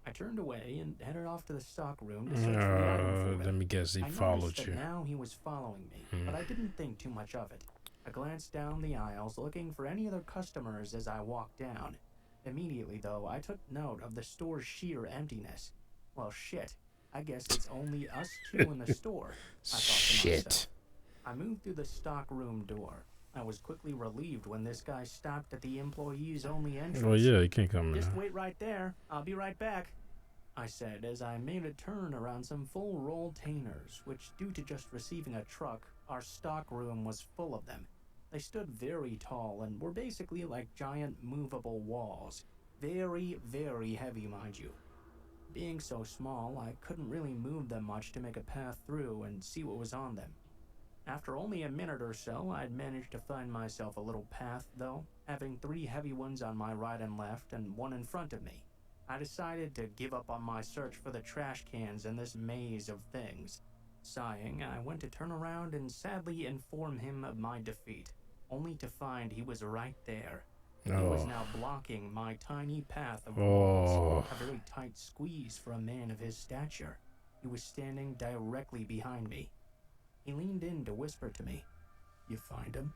[SPEAKER 2] I turned away and headed off to the stock room to search for the item for
[SPEAKER 1] Let
[SPEAKER 2] him.
[SPEAKER 1] me guess, he
[SPEAKER 2] I
[SPEAKER 1] followed
[SPEAKER 2] noticed that
[SPEAKER 1] you.
[SPEAKER 2] now he was following me, but I didn't think too much of it. I glanced down the aisles looking for any other customers as I walked down. Immediately, though, I took note of the store's sheer emptiness. Well, shit. I guess it's only us two in the store, I thought to myself.
[SPEAKER 1] Shit.
[SPEAKER 2] I moved through the stock room door. I was quickly relieved when this guy stopped at the employees only entrance.
[SPEAKER 1] Well, yeah, you can't come in.
[SPEAKER 2] Just wait right there. I'll be right back, I said as I made a turn around some full rolltainers, which, due to just receiving a truck, our stock room was full of them. They stood very tall and were basically like giant movable walls. Very, very heavy, mind you. Being so small, I couldn't really move them much to make a path through and see what was on them. After only a minute or so, I'd managed to find myself a little path, though, having 3 heavy ones on my right and left and one in front of me. I decided to give up on my search for the trash cans in this maze of things. Sighing, I went to turn around and sadly inform him of my defeat, only to find he was right there. He was now blocking my tiny path of walls, a very tight squeeze for a man of his stature. He was standing directly behind me. He leaned in to whisper to me, "You find him?"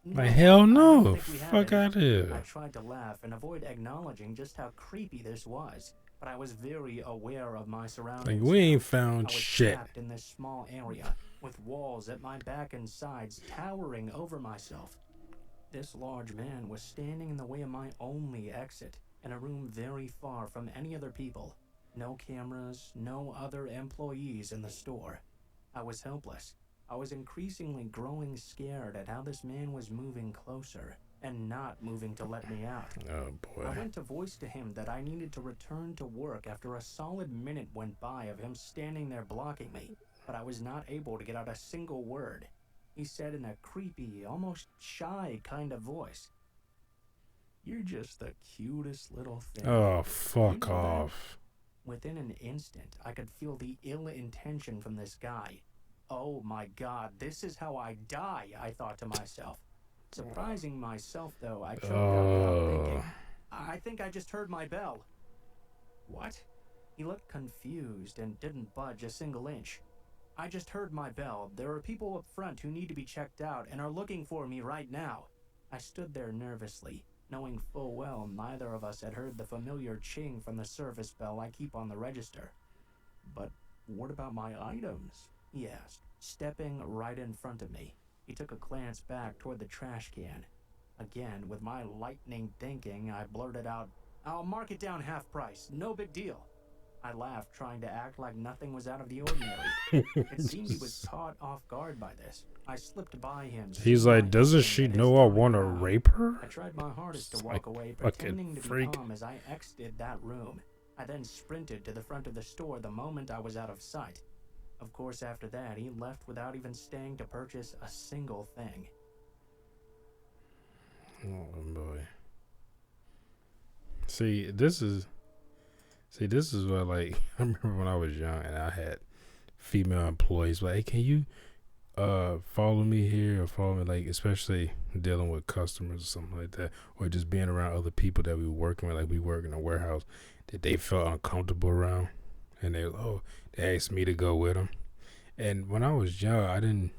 [SPEAKER 2] No,
[SPEAKER 1] hell no.
[SPEAKER 2] I don't think we have
[SPEAKER 1] Fuck
[SPEAKER 2] any."
[SPEAKER 1] out here.
[SPEAKER 2] I tried to laugh and avoid acknowledging just how creepy this was, but I was very aware of my surroundings.
[SPEAKER 1] Like, we ain't
[SPEAKER 2] I
[SPEAKER 1] found
[SPEAKER 2] was
[SPEAKER 1] shit.
[SPEAKER 2] trapped in this small area, with walls at my back and sides towering over myself. This large man was standing in the way of my only exit, in a room very far from any other people. No cameras, no other employees in the store. I was helpless. I was increasingly growing scared at how this man was moving closer and not moving to let me out.
[SPEAKER 1] Oh, boy.
[SPEAKER 2] I went to voice to him that I needed to return to work after a solid minute went by of him standing there blocking me, but I was not able to get out a single word. He said in a creepy, almost shy kind of voice, "You're just the cutest little thing."
[SPEAKER 1] Oh, fuck
[SPEAKER 2] You know that?
[SPEAKER 1] off.
[SPEAKER 2] Within an instant, I could feel the ill intention from this guy. Oh my god, this is how I die, I thought to myself. Surprising myself, though, I choked out without thinking. I think I just heard my bell. What? He looked confused and didn't budge a single inch. I just heard my bell. There are people up front who need to be checked out and are looking for me right now. I stood there nervously, knowing full well neither of us had heard the familiar ching from the service bell I keep on the register. But what about my items? He asked, stepping right in front of me. He took a glance back toward the trash can. Again, with my lightning thinking, I blurted out, I'll mark it down half price, no big deal. I laughed, trying to act like nothing was out of the ordinary. It seemed he was caught off guard by this. I slipped by him.
[SPEAKER 1] He's like, doesn't she know I want to rape her?
[SPEAKER 2] I tried my hardest to walk away, pretending to be calm as I exited that room. I then sprinted to the front of the store the moment I was out of sight. Of course, after that, he left without even staying to purchase a single thing.
[SPEAKER 1] Oh boy. See, this is what, like, I remember when I was young and I had female employees like, hey, can you follow me here or follow me, like, especially dealing with customers or something like that, or just being around other people that we were working with, like we work in a warehouse that they felt uncomfortable around, and they asked me to go with them. And when I was young,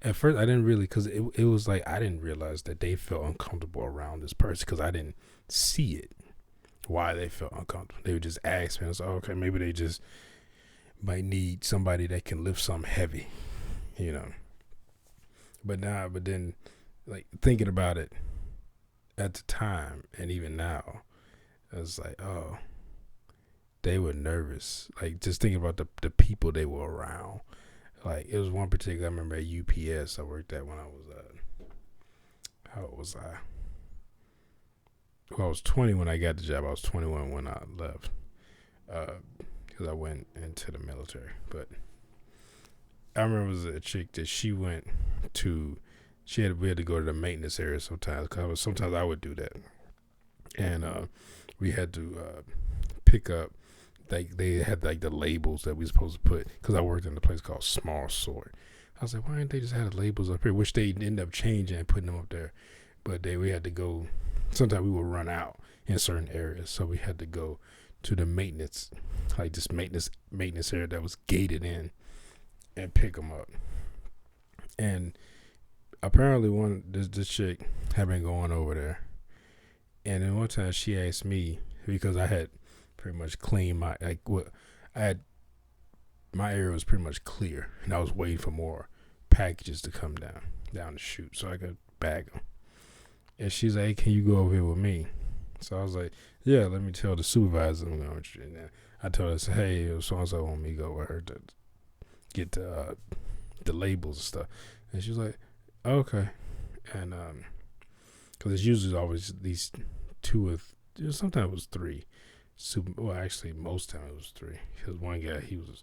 [SPEAKER 1] at first I didn't really, because it was like I didn't realize that they felt uncomfortable around this person because I didn't see it, why they felt uncomfortable. They would just ask me, and I was like, okay, maybe they just might need somebody that can lift something heavy, you know. But then, like, thinking about it at the time and even now, I was like, oh, they were nervous. Like, just thinking about the people they were around. Like, it was one particular, I remember at UPS I worked at when I was, how old was I? Well, I was 20 when I got the job. I was 21 when I left, because I went into the military. But I remember it was a chick that we had to go to the maintenance area sometimes, because sometimes I would do that. And we had to pick up, like, they had like the labels that we were supposed to put, because I worked in a place called Small Sort. I was like, why didn't they just have the labels up here? Which they ended up changing and putting them up there. But we had to go, sometimes we would run out in certain areas, so we had to go to the maintenance, like this maintenance area that was gated in, and pick them up. And apparently this chick had been going over there, and then one time she asked me, because I had pretty much cleaned my, my area was pretty much clear, and I was waiting for more packages to come down the chute so I could bag them. And she's like, hey, can you go over here with me? So I was like, yeah, let me tell the supervisor I'm going to. And I told her, hey, so-and-so want me to go with her to get the labels and stuff. And she was like, okay. And because it's usually always these two or sometimes it was three. Well, actually, most time it was three. Because one guy, he was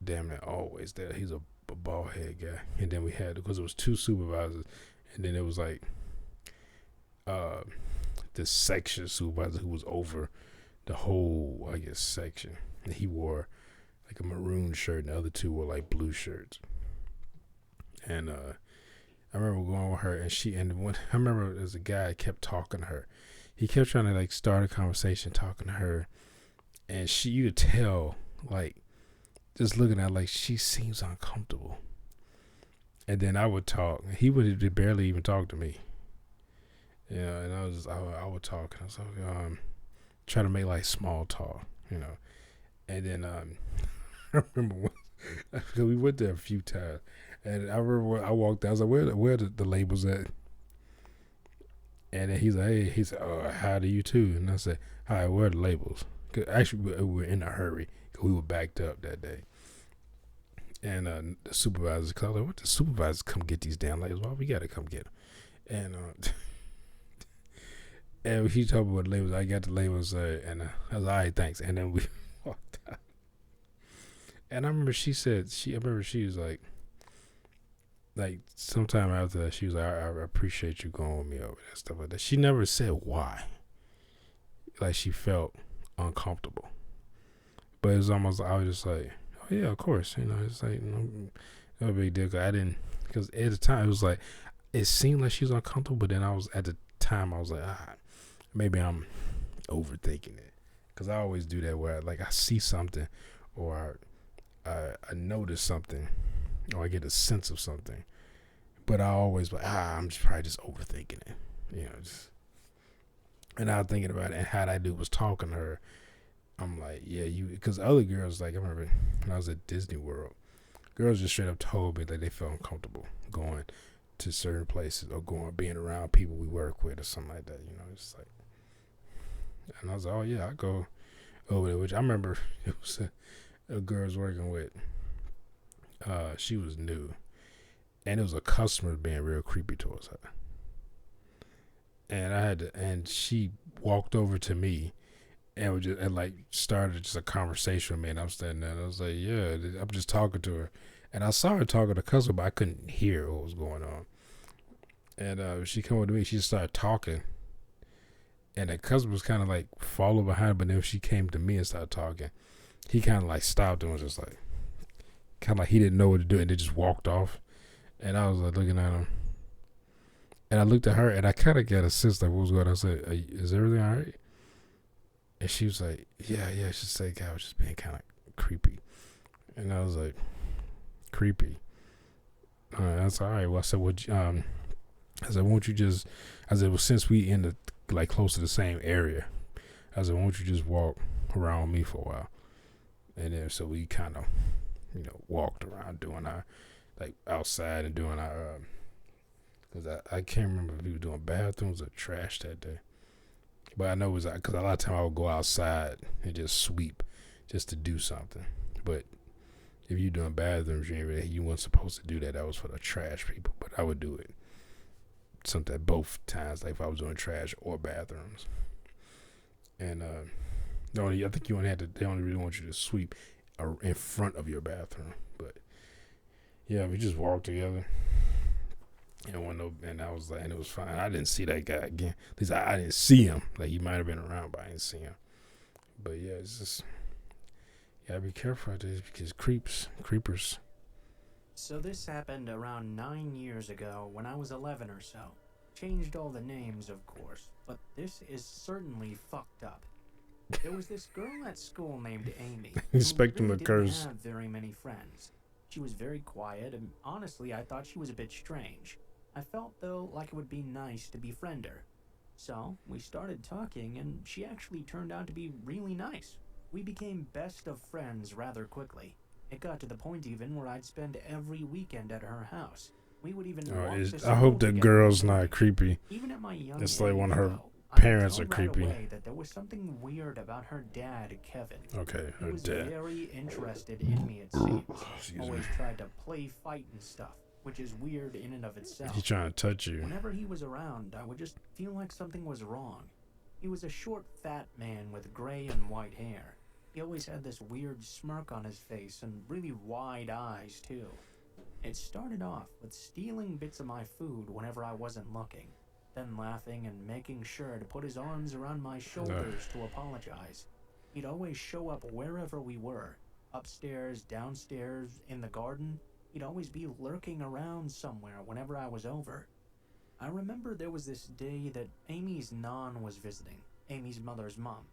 [SPEAKER 1] damn near always there. He's a bald head guy. And then we had, because it was two supervisors, and then it was like this section supervisor who was over the whole, I guess, section. And he wore like a maroon shirt, and the other two wore like blue shirts. And I remember going with her, and I remember there's a guy kept talking to her. He kept trying to like start a conversation talking to her, and you could tell, like, just looking at her, like, she seems uncomfortable. And then I would talk. He would barely even talk to me. Yeah, and I would talk, and I was like, try to make like small talk, you know. And then I remember we went there a few times, and I remember when I walked out, I was like, where are the labels at? And then he's like, hey, he said, oh, hi to you too. And I said, hi, where are the labels? Cause actually, we were in a hurry because we were backed up that day. And the supervisors, cause I was like, what, the supervisors come get these damn labels? Why we gotta come get them? And and he told me what the labels. I got the labels, and I was like, all right, thanks. And then we walked out. And I remember she was like sometime after that, she was like, I appreciate you going with me over that, stuff like that. She never said why. Like, she felt uncomfortable. But it was almost, I was just like, oh yeah, of course. You know, it's like, no big deal. Because at the time, it was like, it seemed like she was uncomfortable, but then at the time, I was like, Maybe I'm overthinking it, because I always do that where like I see something, or I notice something, or I get a sense of something, but I always like, I'm just probably just overthinking it, you know. Just, and I was thinking about it, and how that dude was talking to her. I'm like, yeah, you, because other girls, like I remember when I was at Disney World, girls just straight up told me that they felt uncomfortable going to certain places or going being around people we work with or something like that. You know, it's like, and I was like, oh yeah, I go over there. Which I remember it was a girl I was working with. She was new, and it was a customer being real creepy towards her. And I had to, and she walked over to me and was just and like started just a conversation with me. And I'm standing there, and I was like, yeah, I'm just talking to her. And I saw her talking to the customer, but I couldn't hear what was going on. And she came over to me. She just started talking, and the customer was kind of like follow behind. But then she came to me and started talking. He kind of like stopped and was just like, kind of like he didn't know what to do, and they just walked off. And I was like looking at him, and I looked at her, and I kind of got a sense like what was going on. I said, "Is everything all right?" And she was like, "Yeah, yeah." She said, "God, I was just being kind of creepy," and I was like, "Creepy." That's all right. Well, I said, "What?" I said, "Won't you just?" I said, "Well, since we in the like close to the same area," I said, "Won't you just walk around with me for a while?" And then so we kind of, walked around doing our like outside and doing our. Because I can't remember if we were doing bathrooms or trash that day. But I know it was because a lot of time I would go outside and just sweep just to do something. But if you're doing bathrooms, you weren't supposed to do that. That was for the trash people. But I would do it something both times, like if I was doing trash or bathrooms. And I think you only had to. They only really want you to sweep in front of your bathroom. But yeah, we just walked together. And I was like, and it was fine. I didn't see that guy again. At least I didn't see him. Like he might have been around, but I didn't see him. But yeah, it's just, you gotta be careful out there because creepers.
[SPEAKER 2] So this happened around 9 years ago when I was 11 or so. Changed all the names, of course, but this is certainly fucked up. There was this girl at school named Amy who
[SPEAKER 1] Expect him
[SPEAKER 2] really
[SPEAKER 1] to
[SPEAKER 2] didn't
[SPEAKER 1] curse.
[SPEAKER 2] have very many friends. She was very quiet, and honestly, I thought she was a bit strange. I felt, though, like it would be nice to befriend her. So, we started talking, and she actually turned out to be really nice. We became best of friends rather quickly. It got to the point even where I'd spend every weekend at her house. We would even walk to
[SPEAKER 1] I
[SPEAKER 2] school
[SPEAKER 1] hope the
[SPEAKER 2] together in the
[SPEAKER 1] girl's not
[SPEAKER 2] morning.
[SPEAKER 1] creepy.
[SPEAKER 2] Even at my young
[SPEAKER 1] It's like one of
[SPEAKER 2] age,
[SPEAKER 1] her
[SPEAKER 2] though, I could
[SPEAKER 1] parents
[SPEAKER 2] tell
[SPEAKER 1] are
[SPEAKER 2] right
[SPEAKER 1] creepy.
[SPEAKER 2] away that there was something weird about her dad, Kevin.
[SPEAKER 1] Okay,
[SPEAKER 2] He
[SPEAKER 1] her
[SPEAKER 2] was
[SPEAKER 1] dad.
[SPEAKER 2] very interested in me, it seems.
[SPEAKER 1] Excuse me.
[SPEAKER 2] Always tried to play fight and stuff, which is weird in and of
[SPEAKER 1] He's
[SPEAKER 2] itself.
[SPEAKER 1] trying to touch you.
[SPEAKER 2] Whenever he was around, I would just feel like something was wrong. He was a short, fat man with gray and white hair. He always had this weird smirk on his face and really wide eyes, too. It started off with stealing bits of my food whenever I wasn't looking, then laughing and making sure to put his arms around my shoulders to apologize. He'd always show up wherever we were, upstairs, downstairs, in the garden. He'd always be lurking around somewhere whenever I was over. I remember there was this day that Amy's non was visiting, Amy's mother's mom,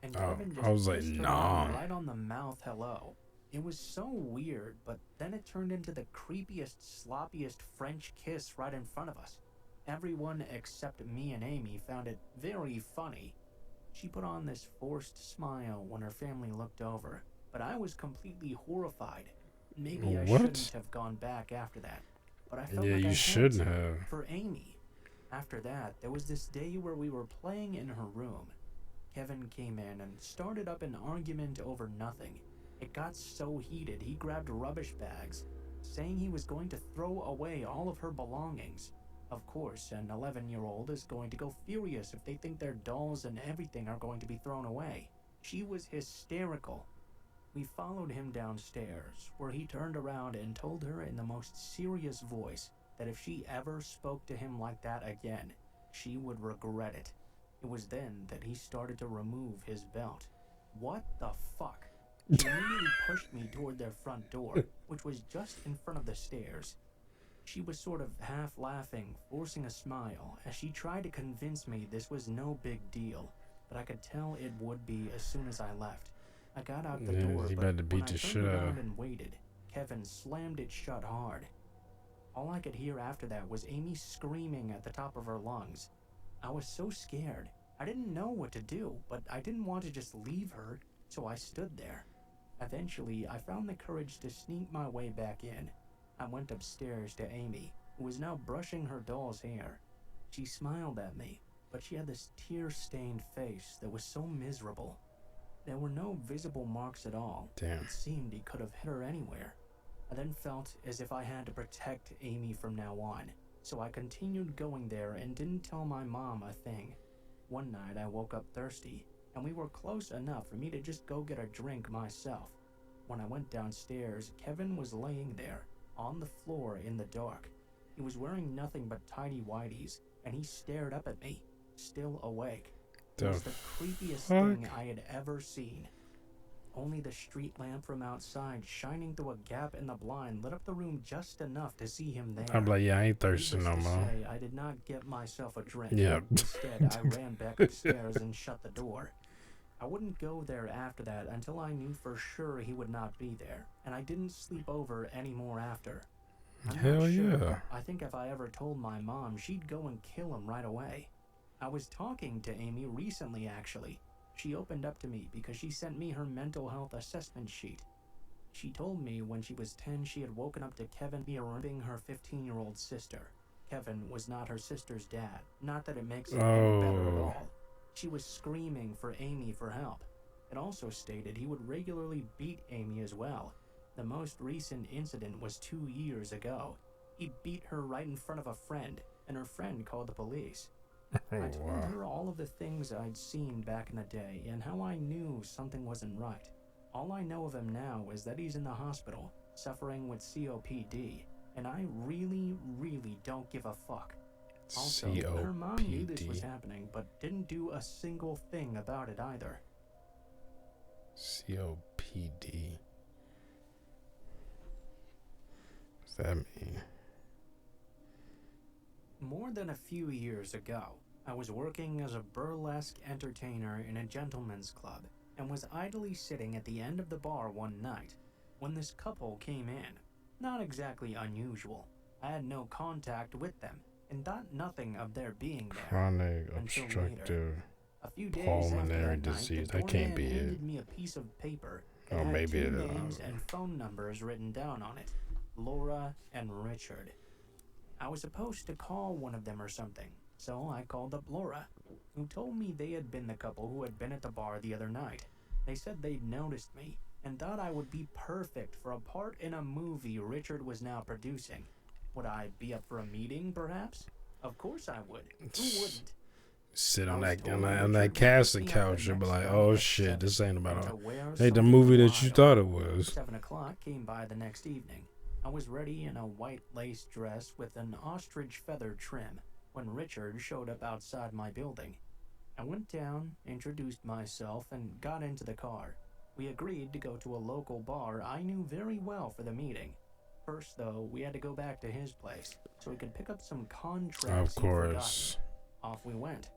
[SPEAKER 2] and Kevin
[SPEAKER 1] I
[SPEAKER 2] just
[SPEAKER 1] was like,
[SPEAKER 2] kissed her
[SPEAKER 1] nah.
[SPEAKER 2] right on the mouth hello. It was so weird, but then it turned into the creepiest, sloppiest French kiss right in front of us. Everyone except me and Amy found it very funny. She put on this forced smile when her family looked over, but I was completely horrified. Maybe I shouldn't
[SPEAKER 1] What?
[SPEAKER 2] have gone back after that, but I felt
[SPEAKER 1] Yeah,
[SPEAKER 2] like I
[SPEAKER 1] you
[SPEAKER 2] had
[SPEAKER 1] shouldn't
[SPEAKER 2] to,
[SPEAKER 1] have.
[SPEAKER 2] for Amy. After that, there was this day where we were playing in her room. Kevin came in and started up an argument over nothing. It got so heated, he grabbed rubbish bags, saying he was going to throw away all of her belongings. Of course, an 11-year-old is going to go furious if they think their dolls and everything are going to be thrown away. She was hysterical. We followed him downstairs, where he turned around and told her in the most serious voice that if she ever spoke to him like that again, she would regret it. It was then that he started to remove his belt. What the fuck? She immediately pushed me toward their front door, which was just in front of the stairs. She was sort of half laughing, forcing a smile, as she tried to convince me this was no big deal, but I could tell it would be as soon as I left. I got out the
[SPEAKER 1] Yeah,
[SPEAKER 2] door,
[SPEAKER 1] he
[SPEAKER 2] but
[SPEAKER 1] about to
[SPEAKER 2] when
[SPEAKER 1] beat
[SPEAKER 2] I
[SPEAKER 1] the
[SPEAKER 2] turned
[SPEAKER 1] shit out of.
[SPEAKER 2] around and waited, Kevin slammed it shut hard. All I could hear after that was Amy screaming at the top of her lungs. I was so scared. I didn't know what to do, but I didn't want to just leave her, so I stood there. Eventually, I found the courage to sneak my way back in. I went upstairs to Amy, who was now brushing her doll's hair. She smiled at me, but she had this tear-stained face that was so miserable. There were no visible marks at all.
[SPEAKER 1] Damn.
[SPEAKER 2] It seemed he could have hit her anywhere. I then felt as if I had to protect Amy from now on, so I continued going there and didn't tell my mom a thing. One night I woke up thirsty, and we were close enough for me to just go get a drink myself. When I went downstairs, Kevin was laying there, on the floor in the dark. He was wearing nothing but tidy whities, and he stared up at me, still awake. It was the creepiest thing I had ever seen. Only the street lamp from outside, shining through a gap in the blind, lit up the room just enough to see him there.
[SPEAKER 1] I'm like, yeah, I ain't thirsty
[SPEAKER 2] Needless
[SPEAKER 1] no
[SPEAKER 2] to
[SPEAKER 1] more.
[SPEAKER 2] say, I did not get myself a drink.
[SPEAKER 1] Yeah.
[SPEAKER 2] Instead, I ran back upstairs and shut the door. I wouldn't go there after that until I knew for sure he would not be there, and I didn't sleep over anymore after. I'm
[SPEAKER 1] Hell
[SPEAKER 2] not sure,
[SPEAKER 1] yeah.
[SPEAKER 2] but I think if I ever told my mom, she'd go and kill him right away. I was talking to Amy recently, actually. She opened up to me because she sent me her mental health assessment sheet. She told me when she was 10 she had woken up to Kevin raping her 15-year-old sister. Kevin was not her sister's dad. Not that it makes it any better at all. She was screaming for Amy for help. It also stated he would regularly beat Amy as well. The most recent incident was 2 years ago. He beat her right in front of a friend, and her friend called the police. I told her all of the things I'd seen back in the day and how I knew something wasn't right. All I know of him now is that he's in the hospital, suffering with COPD, and I really, really don't give a fuck. Also, her mom knew this was happening, but didn't do a single thing about it either.
[SPEAKER 1] COPD. What's that mean?
[SPEAKER 2] More than a few years ago, I was working as a burlesque entertainer in a gentleman's club and was idly sitting at the end of the bar one night when this couple came in. Not exactly unusual. I had no contact with them and thought nothing of their being there.
[SPEAKER 1] Chronic obstructive
[SPEAKER 2] A few days
[SPEAKER 1] pulmonary
[SPEAKER 2] after that
[SPEAKER 1] disease.
[SPEAKER 2] night,
[SPEAKER 1] That can't be
[SPEAKER 2] handed
[SPEAKER 1] it.
[SPEAKER 2] me a piece of paper that
[SPEAKER 1] Oh,
[SPEAKER 2] had
[SPEAKER 1] maybe
[SPEAKER 2] 2
[SPEAKER 1] it is.
[SPEAKER 2] names and phone numbers written down on it. Laura and Richard. I was supposed to call one of them or something, so I called up Laura, who told me they had been the couple who had been at the bar the other night. They said they'd noticed me and thought I would be perfect for a part in a movie Richard was now producing. Would I be up for a meeting, perhaps? Of course I would. Who wouldn't?
[SPEAKER 1] Sit on that casting couch and be like, oh shit, this ain't the movie that you thought it was.
[SPEAKER 2] 7 o'clock came by the next evening. I was ready in a white lace dress with an ostrich feather trim when Richard showed up outside my building. I went down, introduced myself, and got into the car. We agreed to go to a local bar I knew very well for the meeting. First, though, we had to go back to his place so we could pick up some contracts.
[SPEAKER 1] Of course.
[SPEAKER 2] Off we went.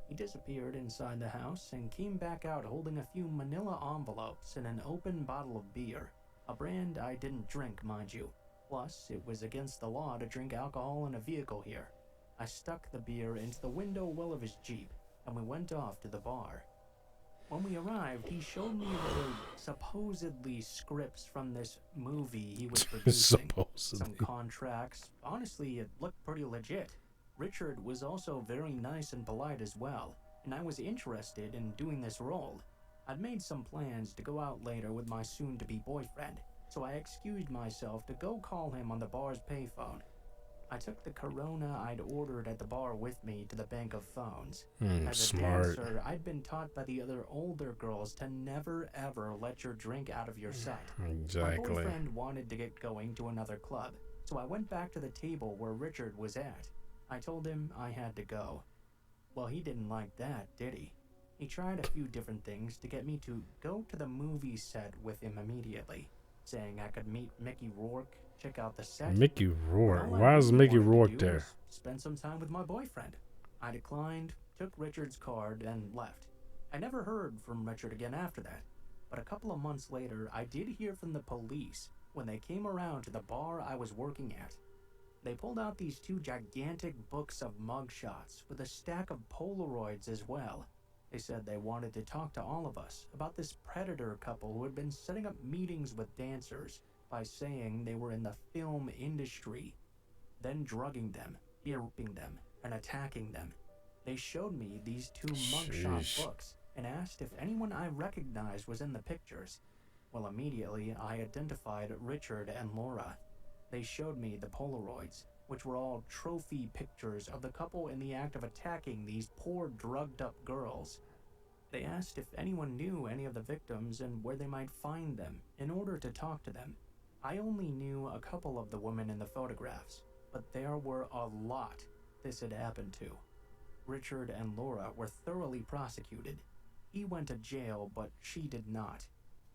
[SPEAKER 2] He disappeared inside the house and came back out holding a few manila envelopes and an open bottle of beer. A brand I didn't drink, mind you. Plus, it was against the law to drink alcohol in a vehicle here. I stuck the beer into the window well of his Jeep, and we went off to the bar. When we arrived, he showed me the supposedly scripts from this movie he was producing. Some contracts. Honestly, it looked pretty legit. Richard was also very nice and polite as well, and I was interested in doing this role. I'd made some plans to go out later with my soon-to-be boyfriend, so I excused myself to go call him on the bar's payphone. I took the Corona I'd ordered at the bar with me to the bank of phones. As a dancer, I'd been taught by the other older girls to never ever let your drink out of your sight.
[SPEAKER 1] Exactly.
[SPEAKER 2] My boyfriend wanted to get going to another club, so I went back to the table where Richard was at. I told him I had to go. Well, he didn't like that, did he? He tried a few different things to get me to go to the movie set with him immediately. saying I could meet Mickey Rourke, check out the set,
[SPEAKER 1] Mickey
[SPEAKER 2] when
[SPEAKER 1] Rourke.
[SPEAKER 2] all I
[SPEAKER 1] Why is
[SPEAKER 2] really
[SPEAKER 1] Mickey
[SPEAKER 2] wanted to
[SPEAKER 1] Rourke
[SPEAKER 2] do
[SPEAKER 1] there?
[SPEAKER 2] was spend some time with my boyfriend. I declined, took Richard's card, and left. I never heard from Richard again after that, but a couple of months later, I did hear from the police when they came around to the bar I was working at. They pulled out these two gigantic books of mugshots with a stack of Polaroids as well. They said they wanted to talk to all of us about this predator couple who had been setting up meetings with dancers by saying they were in the film industry, then drugging them, raping them, and attacking them. They showed me these two mugshot
[SPEAKER 1] Sheesh.
[SPEAKER 2] books and asked if anyone I recognized was in the pictures. Well, immediately I identified Richard and Laura. They showed me the Polaroids, which were all trophy pictures of the couple in the act of attacking these poor drugged up girls. They asked if anyone knew any of the victims and where they might find them in order to talk to them. I only knew a couple of the women in the photographs, but there were a lot this had happened to. Richard and Laura were thoroughly prosecuted. He went to jail, but she did not.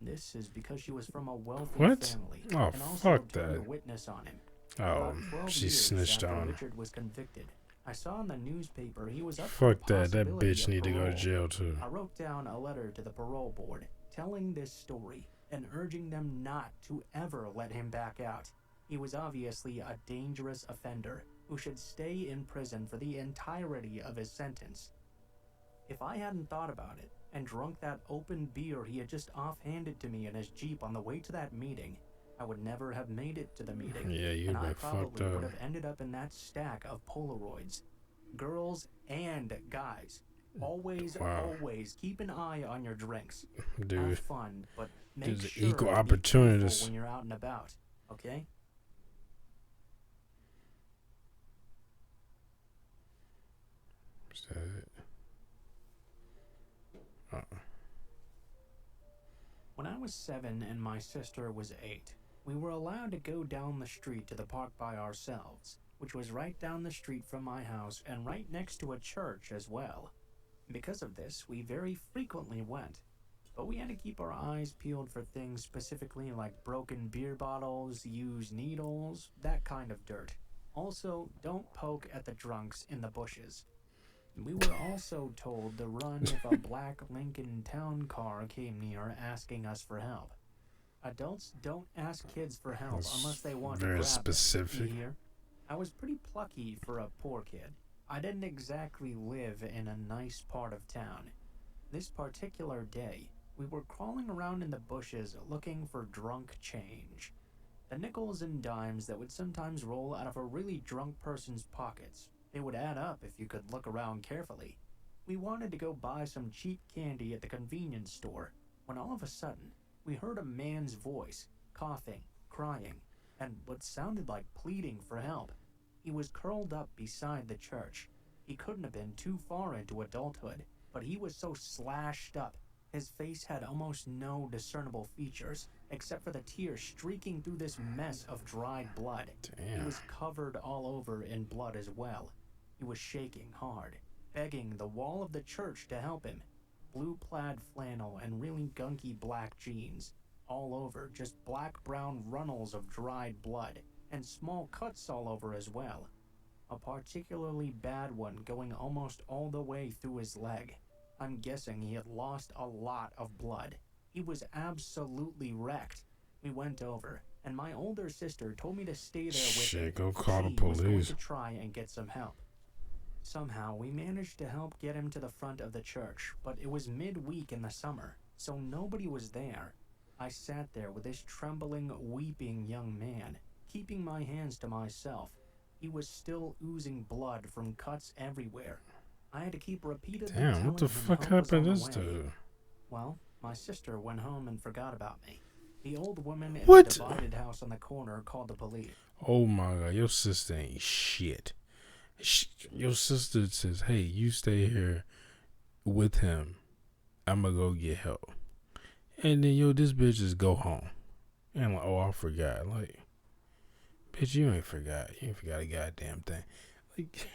[SPEAKER 2] This is because she was from a wealthy
[SPEAKER 1] What?
[SPEAKER 2] family
[SPEAKER 1] Oh,
[SPEAKER 2] and also
[SPEAKER 1] fuck
[SPEAKER 2] turned a
[SPEAKER 1] that.
[SPEAKER 2] witness on him.
[SPEAKER 1] Oh,
[SPEAKER 2] About 12
[SPEAKER 1] she
[SPEAKER 2] years
[SPEAKER 1] snitched
[SPEAKER 2] after
[SPEAKER 1] on.
[SPEAKER 2] Richard was convicted, I saw in the newspaper he was up for the
[SPEAKER 1] Fuck that. That
[SPEAKER 2] possibility
[SPEAKER 1] bitch
[SPEAKER 2] of
[SPEAKER 1] need to go to
[SPEAKER 2] parole.
[SPEAKER 1] jail too.
[SPEAKER 2] I wrote down a letter to the parole board telling this story and urging them not to ever let him back out. He was obviously a dangerous offender who should stay in prison for the entirety of his sentence. If I hadn't thought about it and drunk that open beer he had just offhanded to me in his Jeep on the way to that meeting, I would never have made it to the meeting,
[SPEAKER 1] Yeah, you
[SPEAKER 2] and I
[SPEAKER 1] been fucked
[SPEAKER 2] probably would
[SPEAKER 1] up.
[SPEAKER 2] have ended up in that stack of Polaroids. Girls and guys, always,
[SPEAKER 1] Wow.
[SPEAKER 2] always keep an eye on your drinks.
[SPEAKER 1] Dude,
[SPEAKER 2] Have fun, but make
[SPEAKER 1] there's
[SPEAKER 2] sure
[SPEAKER 1] equal
[SPEAKER 2] to be
[SPEAKER 1] opportunities.
[SPEAKER 2] careful when you're out and about, okay?
[SPEAKER 1] Is that it?
[SPEAKER 2] When I was 7 and my sister was 8, we were allowed to go down the street to the park by ourselves, which was right down the street from my house and right next to a church as well. Because of this, we very frequently went, but we had to keep our eyes peeled for things specifically like broken beer bottles, used needles, that kind of dirt. Also, don't poke at the drunks in the bushes. We were also told to run if a black Lincoln Town car came near asking us for help. Adults don't ask kids for help
[SPEAKER 1] That's
[SPEAKER 2] unless they want to
[SPEAKER 1] very
[SPEAKER 2] grab them.
[SPEAKER 1] specific.
[SPEAKER 2] You hear? I was pretty plucky for a poor kid. I didn't exactly live in a nice part of town. This particular day, we were crawling around in the bushes looking for drunk change. The nickels and dimes that would sometimes roll out of a really drunk person's pockets. They would add up if you could look around carefully. We wanted to go buy some cheap candy at the convenience store when all of a sudden we heard a man's voice, coughing, crying, and what sounded like pleading for help. He was curled up beside the church. He couldn't have been too far into adulthood, but he was so slashed up. His face had almost no discernible features, except for the tears streaking through this mess of dried blood. He
[SPEAKER 1] Damn.
[SPEAKER 2] was covered all over in blood as well. He was shaking hard, begging the wall of the church to help him. Blue plaid flannel and really gunky black jeans. All over, just black-brown runnels of dried blood, and small cuts all over as well. A particularly bad one going almost all the way through his leg. I'm guessing he had lost a lot of blood. He was absolutely wrecked. We went over, and my older sister told me to stay there with him.
[SPEAKER 1] Shit, go call the
[SPEAKER 2] She was going
[SPEAKER 1] police.
[SPEAKER 2] to try and get some help. Somehow, we managed to help get him to the front of the church, but it was midweek in the summer, so nobody was there. I sat there with this trembling, weeping young man, keeping my hands to myself. He was still oozing blood from cuts everywhere. I had to keep repeatedly
[SPEAKER 1] Damn,
[SPEAKER 2] telling
[SPEAKER 1] what the
[SPEAKER 2] him
[SPEAKER 1] fuck
[SPEAKER 2] help was on
[SPEAKER 1] happened
[SPEAKER 2] the
[SPEAKER 1] to this
[SPEAKER 2] way.
[SPEAKER 1] dude?
[SPEAKER 2] Well, my sister went home and forgot about me. The old woman in
[SPEAKER 1] What?
[SPEAKER 2] the divided house on the corner called the police.
[SPEAKER 1] Oh my god, your sister ain't shit. Your sister says, hey, you stay here with him. I'm gonna go get help. And then, this bitch just go home. And I'm like, oh, I forgot. Like, bitch, you ain't forgot. You ain't forgot a goddamn thing. Like,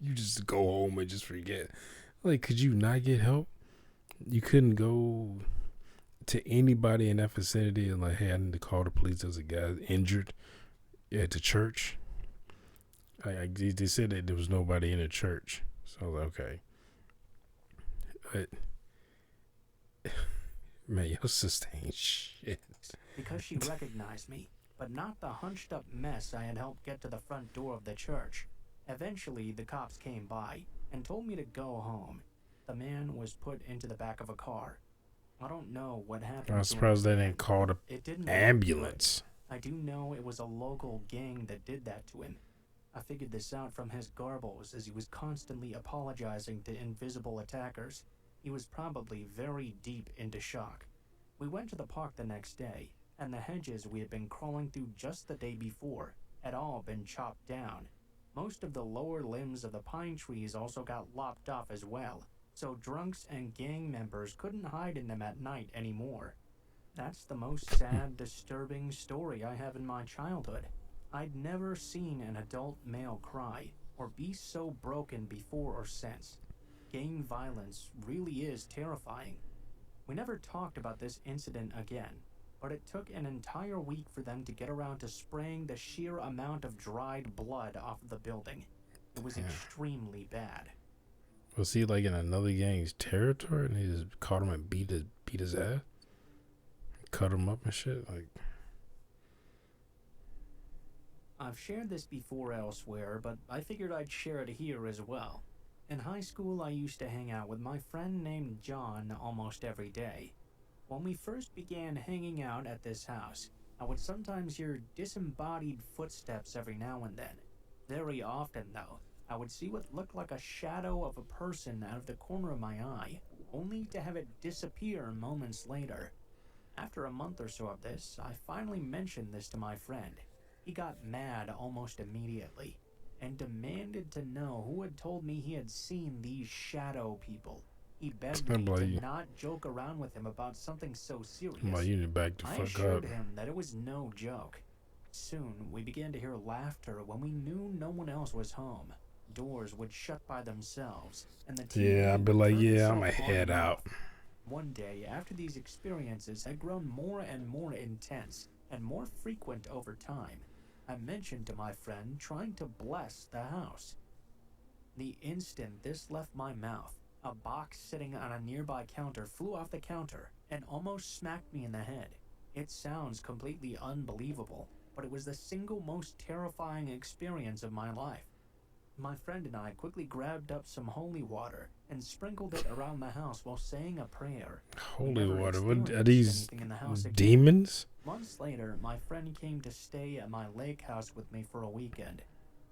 [SPEAKER 1] you just go home and just forget. Like, could you not get help? You couldn't go to anybody in that vicinity and like, hey, I need to call the police. There's a guy injured at the church. They said that there was nobody in the church, so I was like, okay. But man, your sister ain't shit.
[SPEAKER 2] Because she recognized me, but not the hunched up mess I had helped get to the front door of the church. Eventually, the cops came by and told me to go home. The man was put into the back of a car. I don't know what happened.
[SPEAKER 1] I'm surprised they didn't call the ambulance.
[SPEAKER 2] I do know it was a local gang that did that to him. I figured this out from his garbles as he was constantly apologizing to invisible attackers. He was probably very deep into shock. We went to the park the next day, and the hedges we had been crawling through just the day before had all been chopped down. Most of the lower limbs of the pine trees also got lopped off as well, so drunks and gang members couldn't hide in them at night anymore. That's the most sad, disturbing story I have in my childhood. I'd never seen an adult male cry or be so broken before or since. Gang violence really is terrifying. We never talked about this incident again, but it took an entire week for them to get around to spraying the sheer amount of dried blood off of the building. It was extremely bad.
[SPEAKER 1] Was he like in another gang's territory and they just caught him and beat his ass? Cut him up and shit? Like,
[SPEAKER 2] I've shared this before elsewhere, but I figured I'd share it here as well. In high school, I used to hang out with my friend named John almost every day. When we first began hanging out at this house, I would sometimes hear disembodied footsteps every now and then. Very often, though, I would see what looked like a shadow of a person out of the corner of my eye, only to have it disappear moments later. After a month or so of this, I finally mentioned this to my friend. He got mad almost immediately and demanded to know who had told me he had seen these shadow people. He begged me to not joke around with him about something so serious.
[SPEAKER 1] You need to back the fuck up.
[SPEAKER 2] I assured him that it was no joke. Soon, we began to hear laughter when we knew no one else was home. Doors would shut by themselves, and the TV
[SPEAKER 1] I'd be like,
[SPEAKER 2] I'm
[SPEAKER 1] gonna head out.
[SPEAKER 2] One day, after these experiences had grown more and more intense and more frequent over time, I mentioned to my friend trying to bless the house. The instant this left my mouth, a box sitting on a nearby counter flew off the counter and almost smacked me in the head. It sounds completely unbelievable, but it was the single most terrifying experience of my life. My friend and I quickly grabbed up some holy water and sprinkled it around the house while saying a prayer.
[SPEAKER 1] Holy water? What are these demons?
[SPEAKER 2] Months later, my friend came to stay at my lake house with me for a weekend.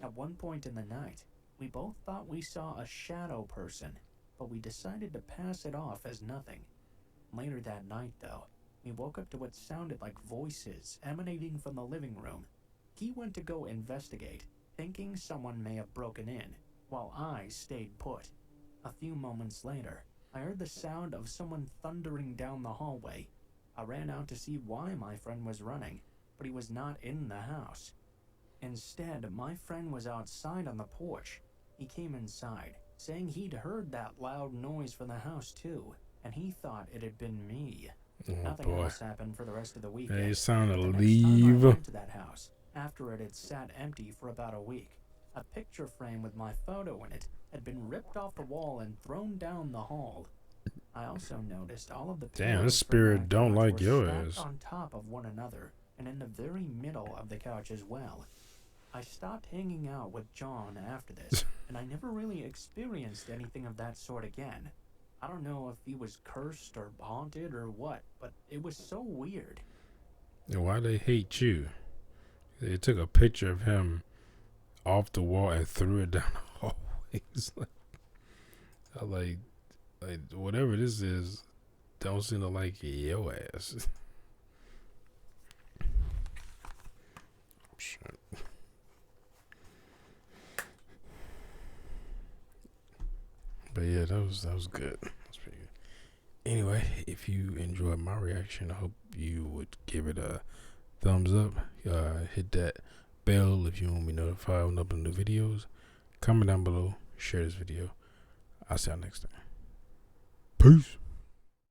[SPEAKER 2] At one point in the night, we both thought we saw a shadow person, but we decided to pass it off as nothing. Later that night, though, we woke up to what sounded like voices emanating from the living room. He went to go investigate, thinking someone may have broken in, while I stayed put. A few moments later, I heard the sound of someone thundering down the hallway. I ran out to see why my friend was running, but he was not in the house. Instead, my friend was outside on the porch. He came inside, saying he'd heard that loud noise from the house too, and he thought it had been me. Nothing else happened for the rest of the weekend.
[SPEAKER 1] Hey, it's time to leave.
[SPEAKER 2] The next time I went to that house, after it had sat empty for about a week, a picture frame with my photo in it had been ripped off the wall and thrown down the hall. I also noticed all of the
[SPEAKER 1] this spirit don't like your ass
[SPEAKER 2] on top of one another and in the very middle of the couch as well. I stopped hanging out with John after this, and I never really experienced anything of that sort again. I don't know if he was cursed or haunted or what, but it was so weird.
[SPEAKER 1] Why they hate you? They took a picture of him off the wall and threw it down the hallway. It's like whatever this is, don't seem to like your ass. Shit. But yeah, that was good. That's pretty good. Anyway, if you enjoyed my reaction, I hope you would give it a thumbs up. Hit that bell if you want to be notified when I upload new videos. Comment down below. Share this video. I'll see y'all next time. Peace.